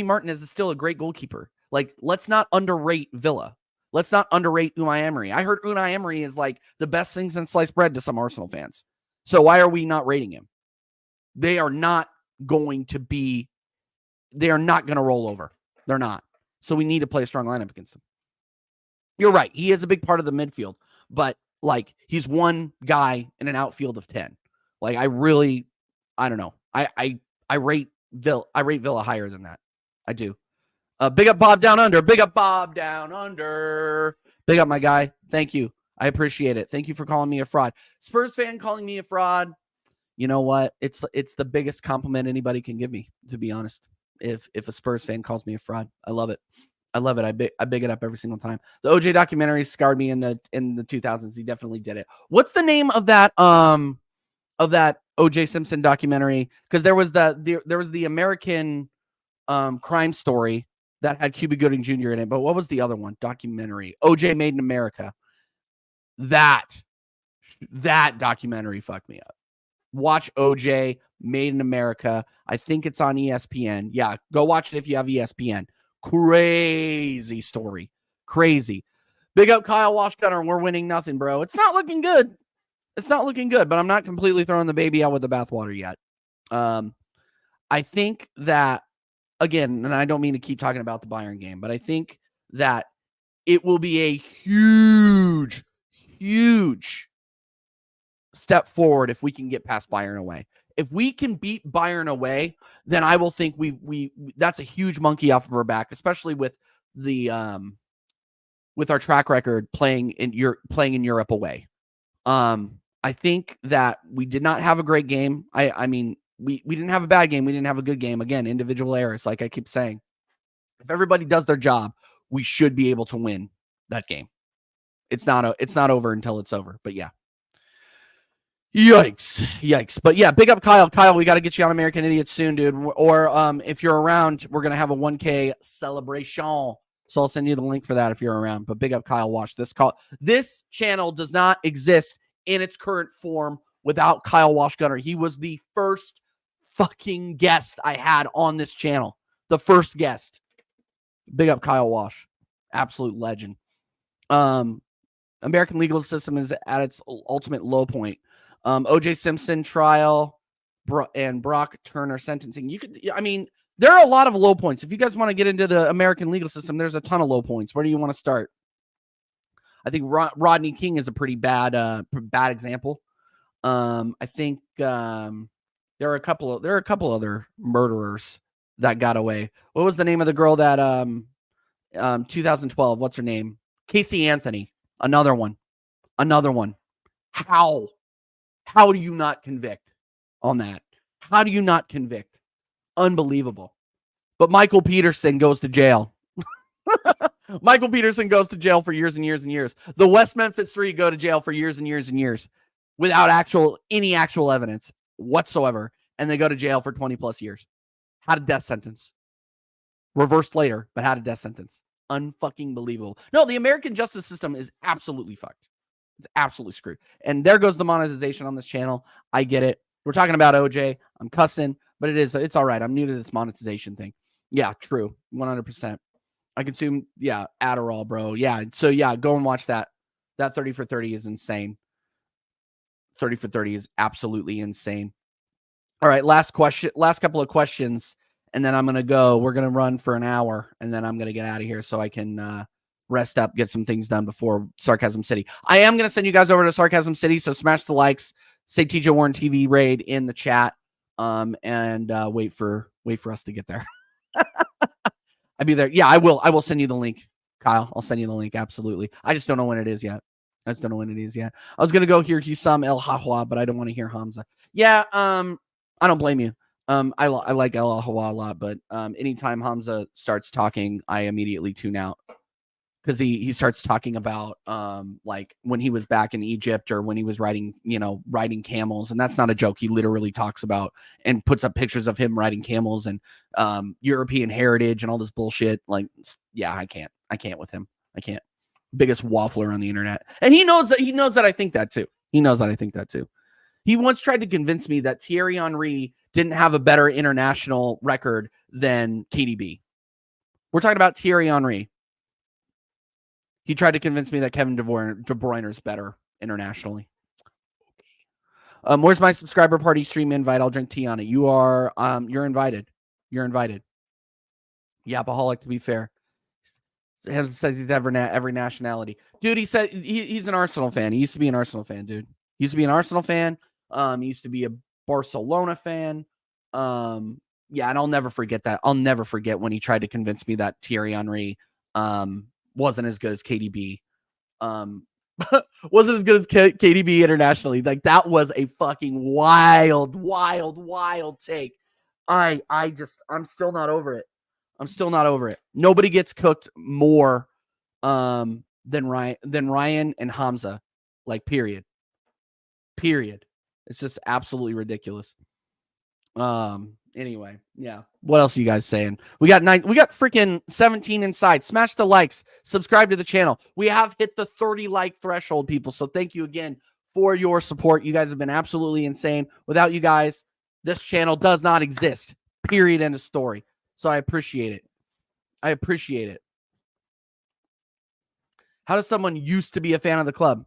Martinez is still a great goalkeeper. Like, let's not underrate Villa. Let's not underrate Unai Emery. I heard Unai Emery is like the best thing since sliced bread to some Arsenal fans. So why are we not rating him? They are not going to roll over. They're not. So we need to play a strong lineup against him. You're right. He is a big part of the midfield, but like, he's one guy in an outfield of 10. Like, I don't know. I rate Villa higher than that. I do. Big up Bob Down Under. Big up Bob Down Under. Big up my guy. Thank you. I appreciate it. Thank you for calling me a fraud. Spurs fan calling me a fraud. You know what? It's the biggest compliment anybody can give me, to be honest. If a Spurs fan calls me a fraud, I love it. I love it. I big it up every single time. The OJ documentary scarred me in the 2000s. He definitely did it. What's the name of that OJ Simpson documentary? Because there was the American crime story that had Cuba Gooding Jr. in it. But what was the other one? Documentary. OJ Made in America. That documentary fucked me up. Watch OJ Made in America. I think it's on ESPN. Yeah, go watch it if you have ESPN. Crazy story. Crazy. Big up Kyle Washgunner. We're winning nothing, bro. It's not looking good. But I'm not completely throwing the baby out with the bathwater yet. I think that, again, and I don't mean to keep talking about the Bayern game, but I think that it will be a huge, huge step forward if we can get past Bayern away. If we can beat Bayern away, then I will think we that's a huge monkey off of our back, especially with the with our track record playing in Europe away. I think that we did not have a great game. I mean, we didn't have a bad game. We didn't have a good game. Again, individual errors, like I keep saying. If everybody does their job, we should be able to win that game. It's not over until it's over. But yeah. Yikes. But yeah, big up Kyle. Kyle, we got to get you on American Idiot soon, dude. Or if you're around, we're going to have a 1K celebration. So I'll send you the link for that if you're around. But big up Kyle Wash. This channel does not exist in its current form without Kyle Washgunner. He was the first fucking guest I had on this channel. The first guest. Big up Kyle Wash. Absolute legend. American legal system is at its ultimate low point. OJ Simpson trial and Brock Turner sentencing. There are a lot of low points. If you guys want to get into the American legal system, there's a ton of low points. Where do you want to start? I think Rodney King is a pretty bad example. I think there are a couple other murderers that got away. What was the name of the girl that 2012? What's her name? Casey Anthony. Another one. How do you not convict on that? How do you not convict? Unbelievable. But Michael Peterson goes to jail. Michael Peterson goes to jail for years and years and years. The West Memphis Three go to jail for years and years and years without any actual evidence whatsoever. And they go to jail for 20 plus years. Had a death sentence. Reversed later, but had a death sentence. Unfucking believable. No, the American justice system is absolutely fucked. It's absolutely screwed. And there goes the monetization on this channel. I get it. We're talking about OJ. I'm cussing, but it's all right. I'm new to this monetization thing. Yeah, true. 100%. I consume, Adderall, bro. Yeah. So yeah, go and watch that. That 30 for 30 is insane. 30 for 30 is absolutely insane. All right. Last couple of questions. And then I'm going to go. We're going to run for an hour. And then I'm going to get out of here so I can rest up, get some things done before Sarcasm City. I am going to send you guys over to Sarcasm City. So smash the likes. Say TJ Warren TV raid in the chat. And wait for us to get there. I'll be there. Yeah, I will send you the link. Kyle, I'll send you the link. Absolutely. I just don't know when it is yet. I was gonna go hear Husam El Hahwa, but I don't want to hear Hamza. Yeah, I don't blame you. I like El Hahwa a lot, but anytime Hamza starts talking, I immediately tune out. Because he starts talking about like when he was back in Egypt or when he was riding camels, and that's not a joke. He literally talks about and puts up pictures of him riding camels and European heritage and all this bullshit. Like, yeah, I can't with him. I can't. Biggest waffler on the internet, and he knows that I think that too. He once tried to convince me that Thierry Henry didn't have a better international record than KDB. We're talking about Thierry Henry. He tried to convince me that Kevin De Bruyne is better internationally. Where's my subscriber party stream invite? I'll drink tea on it. You're invited. You're invited. Yapaholic, to be fair. He says he's every nationality. Dude, he said he's an Arsenal fan. He used to be an Arsenal fan, dude. He used to be an Arsenal fan. He used to be a Barcelona fan. Yeah, and I'll never forget that. I'll never forget when he tried to convince me that Thierry Henry wasn't as good as KDB. Wasn't as good as KDB internationally. Like, that was a fucking wild take. I'm still not over it. Nobody gets cooked more than Ryan and Hamza. Like, period. It's just absolutely ridiculous. Anyway, yeah. What else are you guys saying? We got freaking 17 inside. Smash the likes. Subscribe to the channel. We have hit the 30 like threshold, people. So thank you again for your support. You guys have been absolutely insane. Without you guys, this channel does not exist. Period. End of story. So I appreciate it. How does someone used to be a fan of the club?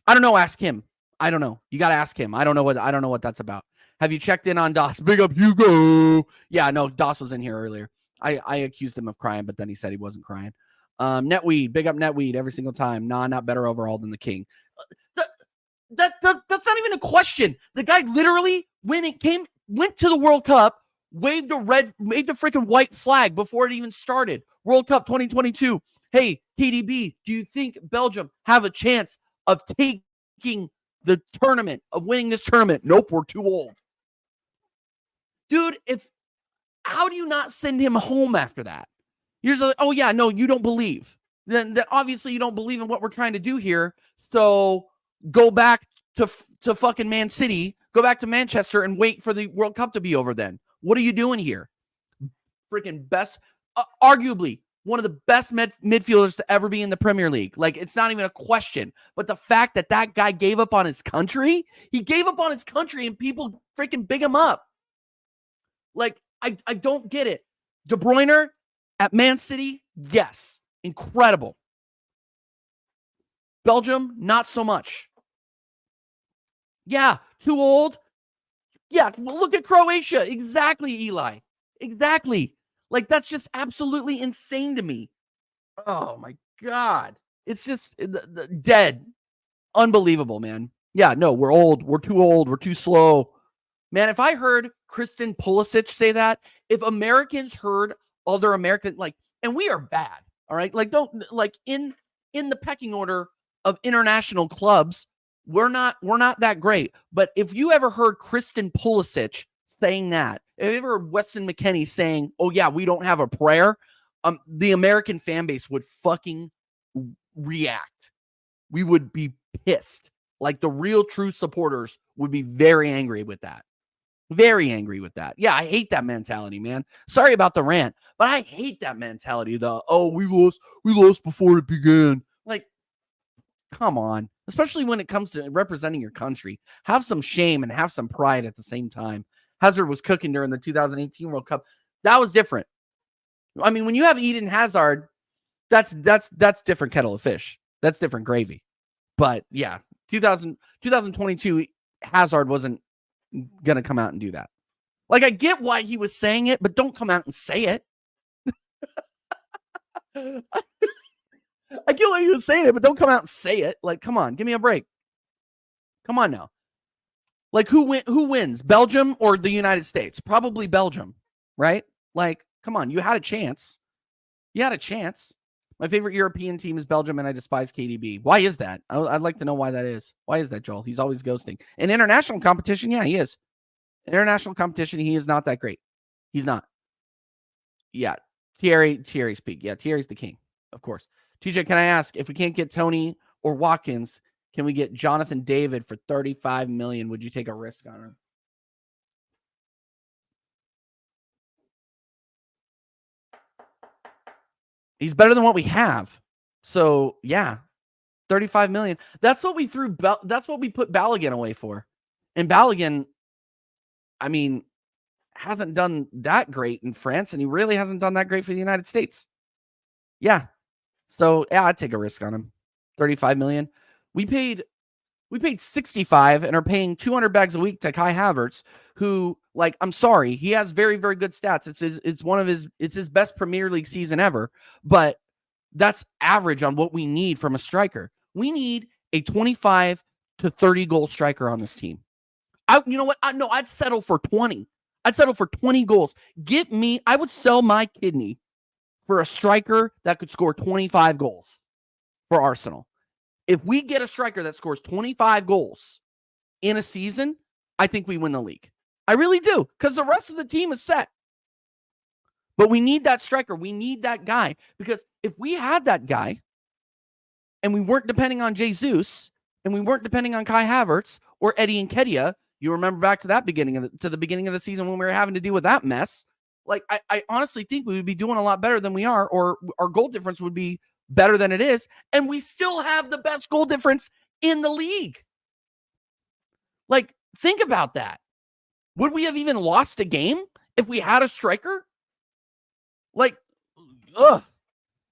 I don't know. Ask him. I don't know. You got to ask him. I don't know what that's about. Have you checked in on Doss? Big up Hugo. Yeah, no, Doss was in here earlier. I accused him of crying, but then he said he wasn't crying. Netweed, big up Netweed every single time. Nah, not better overall than the King. That's not even a question. The guy literally, when it went to the World Cup, waved the freaking white flag before it even started. World Cup 2022. Hey, KDB, do you think Belgium have a chance of taking the tournament, of winning this tournament? Nope, we're too old. Dude, how do you not send him home after that? You're just like, oh yeah, no, you don't believe. Then obviously you don't believe in what we're trying to do here. So go back to fucking Man City, go back to Manchester and wait for the World Cup to be over then. What are you doing here? Freaking best, arguably one of the best midfielders to ever be in the Premier League. Like, it's not even a question. But the fact that guy gave up on his country, and people freaking big him up. Like, I don't get it. De Bruyne at Man City, yes, incredible. Belgium, not so much. Yeah, too old. Yeah, well, look at Croatia. Exactly, Eli. Exactly. Like, that's just absolutely insane to me. Oh, my God. It's just dead. Unbelievable, man. Yeah, no, we're old. We're too old. We're too slow. Man, if I heard Christian Pulisic say that, if Americans heard other Americans, like, and we are bad, all right? Like, don't, like, in the pecking order of international clubs, we're not that great. But if you ever heard Christian Pulisic saying that, if you ever heard Weston McKennie saying, oh yeah, we don't have a prayer, the American fan base would fucking react. We would be pissed. Like, the real true supporters would be very angry with that. Very angry with that. Yeah, I hate that mentality, man. Sorry about the rant, but I hate that mentality. We lost before it began. Like, come on. Especially when it comes to representing your country. Have some shame and have some pride at the same time. Hazard was cooking during the 2018 World Cup. That was different. I mean, when you have Eden Hazard, that's different kettle of fish. That's different gravy. But yeah, 2022 Hazard wasn't gonna come out and do that. Like, I get why he was saying it, but don't come out and say it. I get why he was saying it, but don't come out and say it. Like, come on, give me a break. Come on now. Like, who wins, Belgium or the United States? Probably Belgium, right? Like, come on, you had a chance. My favorite European team is Belgium, and I despise KDB. Why is that? I'd like to know why that is. Why is that, Joel? He's always ghosting. In international competition, yeah, he is. International competition, he is not that great. He's not. Yeah, Thierry's peak. Yeah, Thierry's the king, of course. TJ, can I ask, if we can't get Tony or Watkins, can we get Jonathan David for $35 million? Would you take a risk on him? He's better than what we have. So, yeah, $35 million. That's what we threw. That's what we put Balogun away for. And Balogun, I mean, hasn't done that great in France, and he really hasn't done that great for the United States. Yeah. So, yeah, I'd take a risk on him. $35 million. We paid 65 and are paying 200 bags a week to Kai Havertz, who, like, I'm sorry, he has very, very good stats. It's his best Premier League season ever, but that's average on what we need from a striker. We need a 25 to 30 goal striker on this team. You know what? I'd settle for 20. I'd settle for 20 goals. I would sell my kidney for a striker that could score 25 goals for Arsenal. If we get a striker that scores 25 goals in a season, I think we win the league. I really do, because the rest of the team is set. But we need that striker. We need that guy, because if we had that guy and we weren't depending on Jesus and we weren't depending on Kai Havertz or Eddie Nketiah, you remember back to the beginning of the season when we were having to deal with that mess. Like, I honestly think we would be doing a lot better than we are, or our goal difference would be better than it is, and we still have the best goal difference in the league. Like, think about that. Would we have even lost a game if we had a striker? Like, ugh.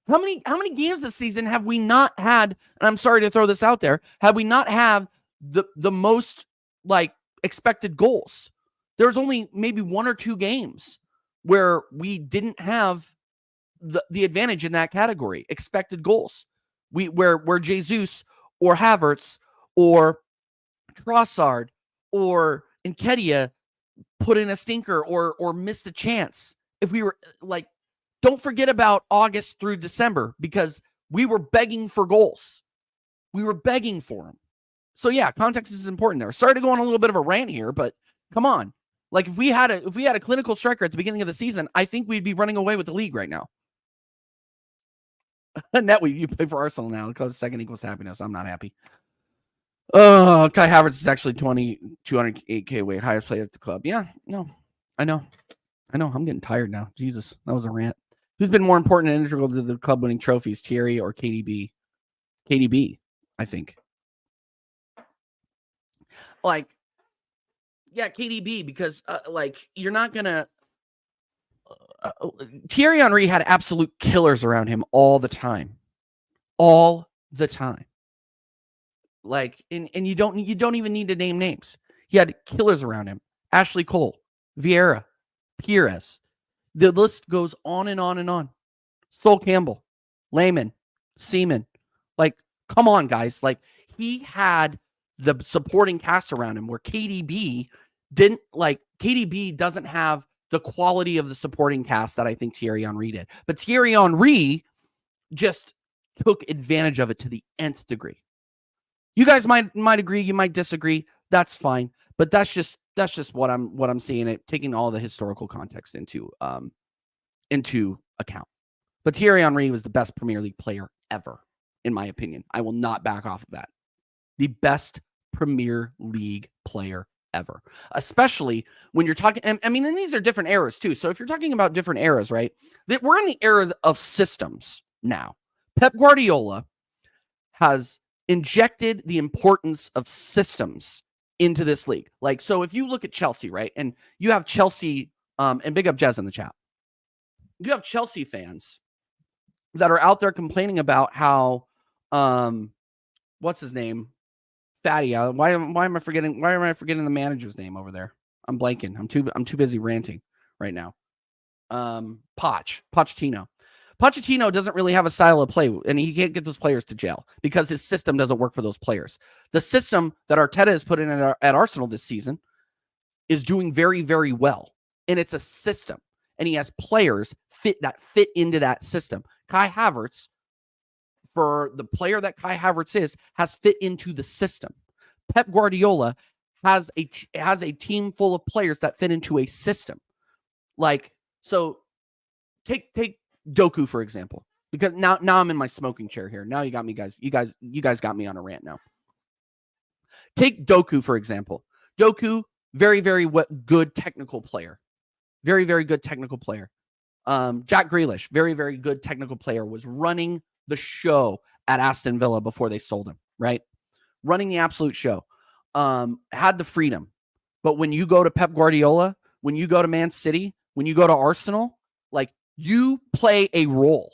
How many games this season have we not had, and I'm sorry to throw this out there, have we not had the most, like, expected goals? There's only maybe 1 or 2 games where we didn't have the advantage in that category, expected goals. Where Jesus or Havertz or Trossard or Nketiah put in a stinker or missed a chance. If we were, like, don't forget about August through December, because we were begging for goals. We were begging for them. So yeah, context is important there. Sorry to go on a little bit of a rant here, but come on. Like, if we had a clinical striker at the beginning of the season, I think we'd be running away with the league right now. You play for Arsenal now. The second equals happiness. I'm not happy. Kai Havertz is actually 208K weight, highest player at the club. Yeah, no, I know. I'm getting tired now. Jesus, that was a rant. Who's been more important and integral to the club winning trophies, Thierry or KDB? KDB, I think. Like, yeah, KDB, because you're not gonna. Thierry Henry had absolute killers around him all the time. Like, and you don't even need to name names. He had killers around him. Ashley Cole, Vieira, Pires. The list goes on and on and on. Sol Campbell, Lehman, Seaman. Like, come on, guys. Like, he had the supporting cast around him, where KDB didn't. Like, KDB doesn't have the quality of the supporting cast that I think Thierry Henry did. But Thierry Henry just took advantage of it to the nth degree. You guys might agree, you might disagree. That's fine. But that's just what I'm seeing it, taking all the historical context into account. But Thierry Henry was the best Premier League player ever, in my opinion. I will not back off of that. The best Premier League player ever, especially when you're talking. And these are different eras too. So if you're talking about different eras, right? That we're in the eras of systems now. Pep Guardiola has injected the importance of systems into this league. Like, so if you look at Chelsea, right, and you have Chelsea, and big up Jez in the chat. You have Chelsea fans that are out there complaining about how, what's his name? Fatty. Why am I forgetting the manager's name over there? I'm blanking. I'm too busy ranting right now. Pochettino. Pochettino doesn't really have a style of play, and he can't get those players to gel because his system doesn't work for those players. The system that Arteta has put in at Arsenal this season is doing very, very well, and it's a system, and he has players fit into that system. Kai Havertz for the player that Kai Havertz is, has fit into the system. Pep Guardiola has a team full of players that fit into a system. Like, so take Doku, for example, because now I'm in my smoking chair here. Now you got me, guys. You guys got me on a rant now. Take Doku, for example. Doku, very, very good technical player. Very, very good technical player. Jack Grealish, very, very good technical player, was running the show at Aston Villa before they sold him, right? Running the absolute show. Had the freedom. But when you go to Pep Guardiola, when you go to Man City, when you go to Arsenal, like, you play a role.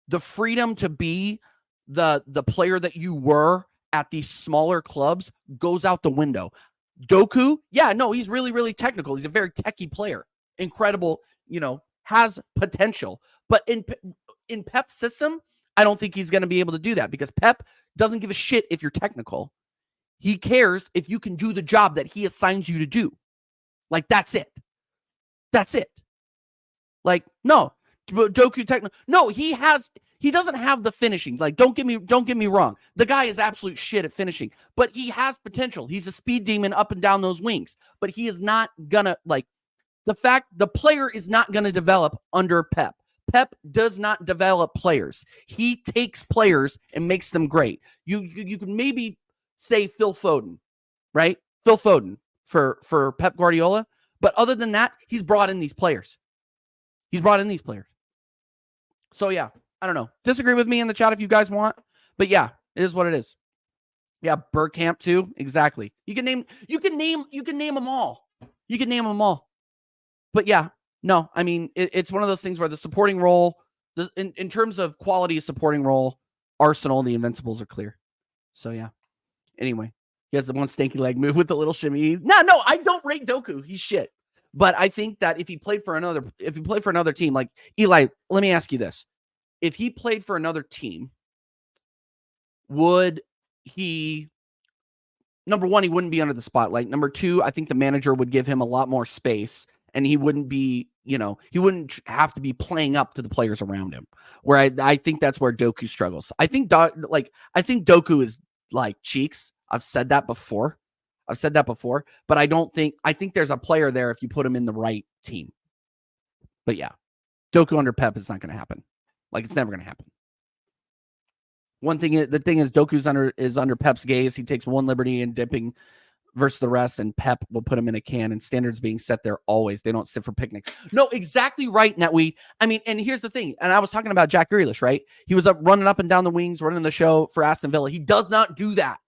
The freedom to be the player that you were at these smaller clubs goes out the window. Doku, yeah, no, he's really, really technical. He's a very techie player. Incredible, has potential. But in Pep's system, I don't think he's going to be able to do that, because Pep doesn't give a shit if you're technical. He cares if you can do the job that he assigns you to do. Like, that's it. That's it. Like, no, Doku technical. No, he doesn't have the finishing. Like, don't get me wrong. The guy is absolute shit at finishing, but he has potential. He's a speed demon up and down those wings, but he is not gonna, like, the player is not gonna develop under Pep. Pep does not develop players. He takes players and makes them great. You could maybe say Phil Foden, right? Phil Foden for Pep Guardiola. But other than that, he's brought in these players. So yeah, I don't know. Disagree with me in the chat if you guys want. But yeah, it is what it is. Yeah, Bergkamp too. Exactly. You can name them all. You can name them all. But yeah, no, I mean, it's one of those things where the supporting role, in terms of quality of supporting role, Arsenal and the Invincibles are clear. So yeah. Anyway, he has the one stanky leg move with the little shimmy. No, I don't rate Doku. He's shit. But I think that if he played for another team, like, Eli, let me ask you this. If he played for another team, would he, number one, he wouldn't be under the spotlight. Number two, I think the manager would give him a lot more space, and he wouldn't be, he wouldn't have to be playing up to the players around him. Where I think that's where Doku struggles. I think Doku is like Cheeks. I've said that before, but I think there's a player there if you put him in the right team. But yeah, Doku under Pep is not going to happen. Like, it's never going to happen. The thing is, Doku's is under Pep's gaze. He takes one liberty in dipping versus the rest, and Pep will put him in a can, and standards being set there always. They don't sit for picnics. No, exactly right, Netweed. I mean, and here's the thing, and I was talking about Jack Grealish, right? He was running up and down the wings, running the show for Aston Villa. He does not do that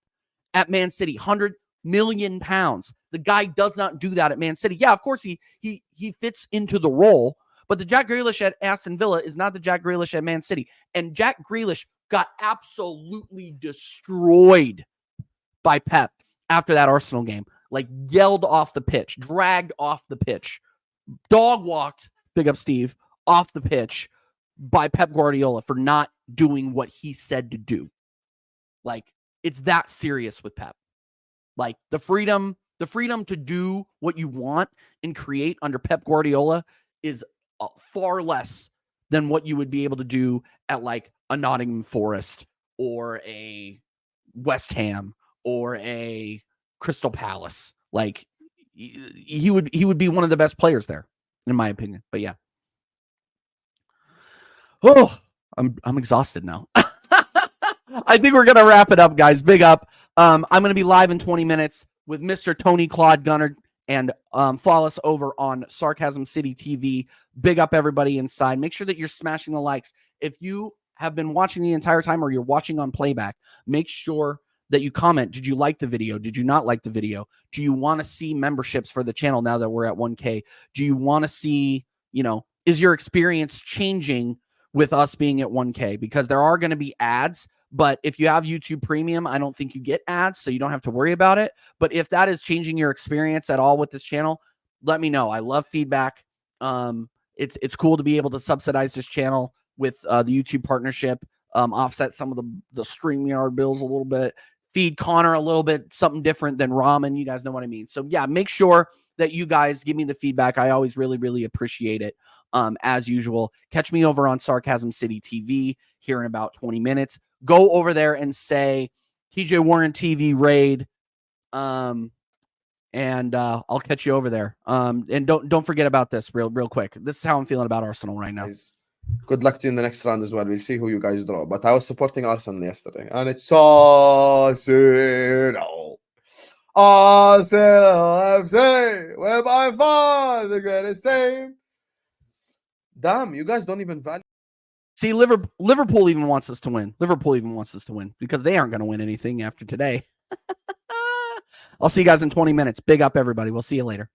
at Man City. 100 million pounds. The guy does not do that at Man City. Yeah, of course he fits into the role, but the Jack Grealish at Aston Villa is not the Jack Grealish at Man City. And Jack Grealish got absolutely destroyed by Pep after that Arsenal game. Like, yelled off the pitch, dragged off the pitch, dog walked, big up Steve, off the pitch by Pep Guardiola for not doing what he said to do. Like, it's that serious with Pep. Like, the freedom to do what you want and create under Pep Guardiola is far less than what you would be able to do at, like, a Nottingham Forest or a West Ham or a Crystal Palace. Like, he would be one of the best players there, in my opinion. But yeah. Oh, I'm exhausted now. I think we're gonna wrap it up, guys. Big up. I'm gonna be live in 20 minutes with Mr. Tony Claude Gunner, and follow us over on Sarcasm City TV. Big up everybody inside. Make sure that you're smashing the likes. If you have been watching the entire time or you're watching on playback, make sure that you comment. Did you like the video? Did you not like the video? Do you want to see memberships for the channel now that we're at 1K? Do you want to see, is your experience changing with us being at 1K? Because there are going to be ads, but if you have YouTube Premium, I don't think you get ads, so you don't have to worry about it. But if that is changing your experience at all with this channel, let me know. I love feedback. It's cool to be able to subsidize this channel with the YouTube partnership, offset some of the StreamYard bills a little bit. feed Connor a little bit something different than ramen. You guys know what I mean. So yeah, make sure that you guys give me the feedback. I always really, really appreciate it. As usual, catch me over on Sarcasm City TV here in about 20 minutes. Go over there and say TJ Warren TV raid. And I'll catch you over there. And don't forget about this real quick. This is how I'm feeling about Arsenal right now. Guys, good luck to you in the next round as well. We'll see who you guys draw. But I was supporting Arsenal yesterday, and it's Arsenal. Arsenal FC, we're by far the greatest team. Damn, you guys don't even value. See, Liverpool even wants us to win. Liverpool even wants us to win because they aren't going to win anything after today. I'll see you guys in 20 minutes. Big up, everybody. We'll see you later.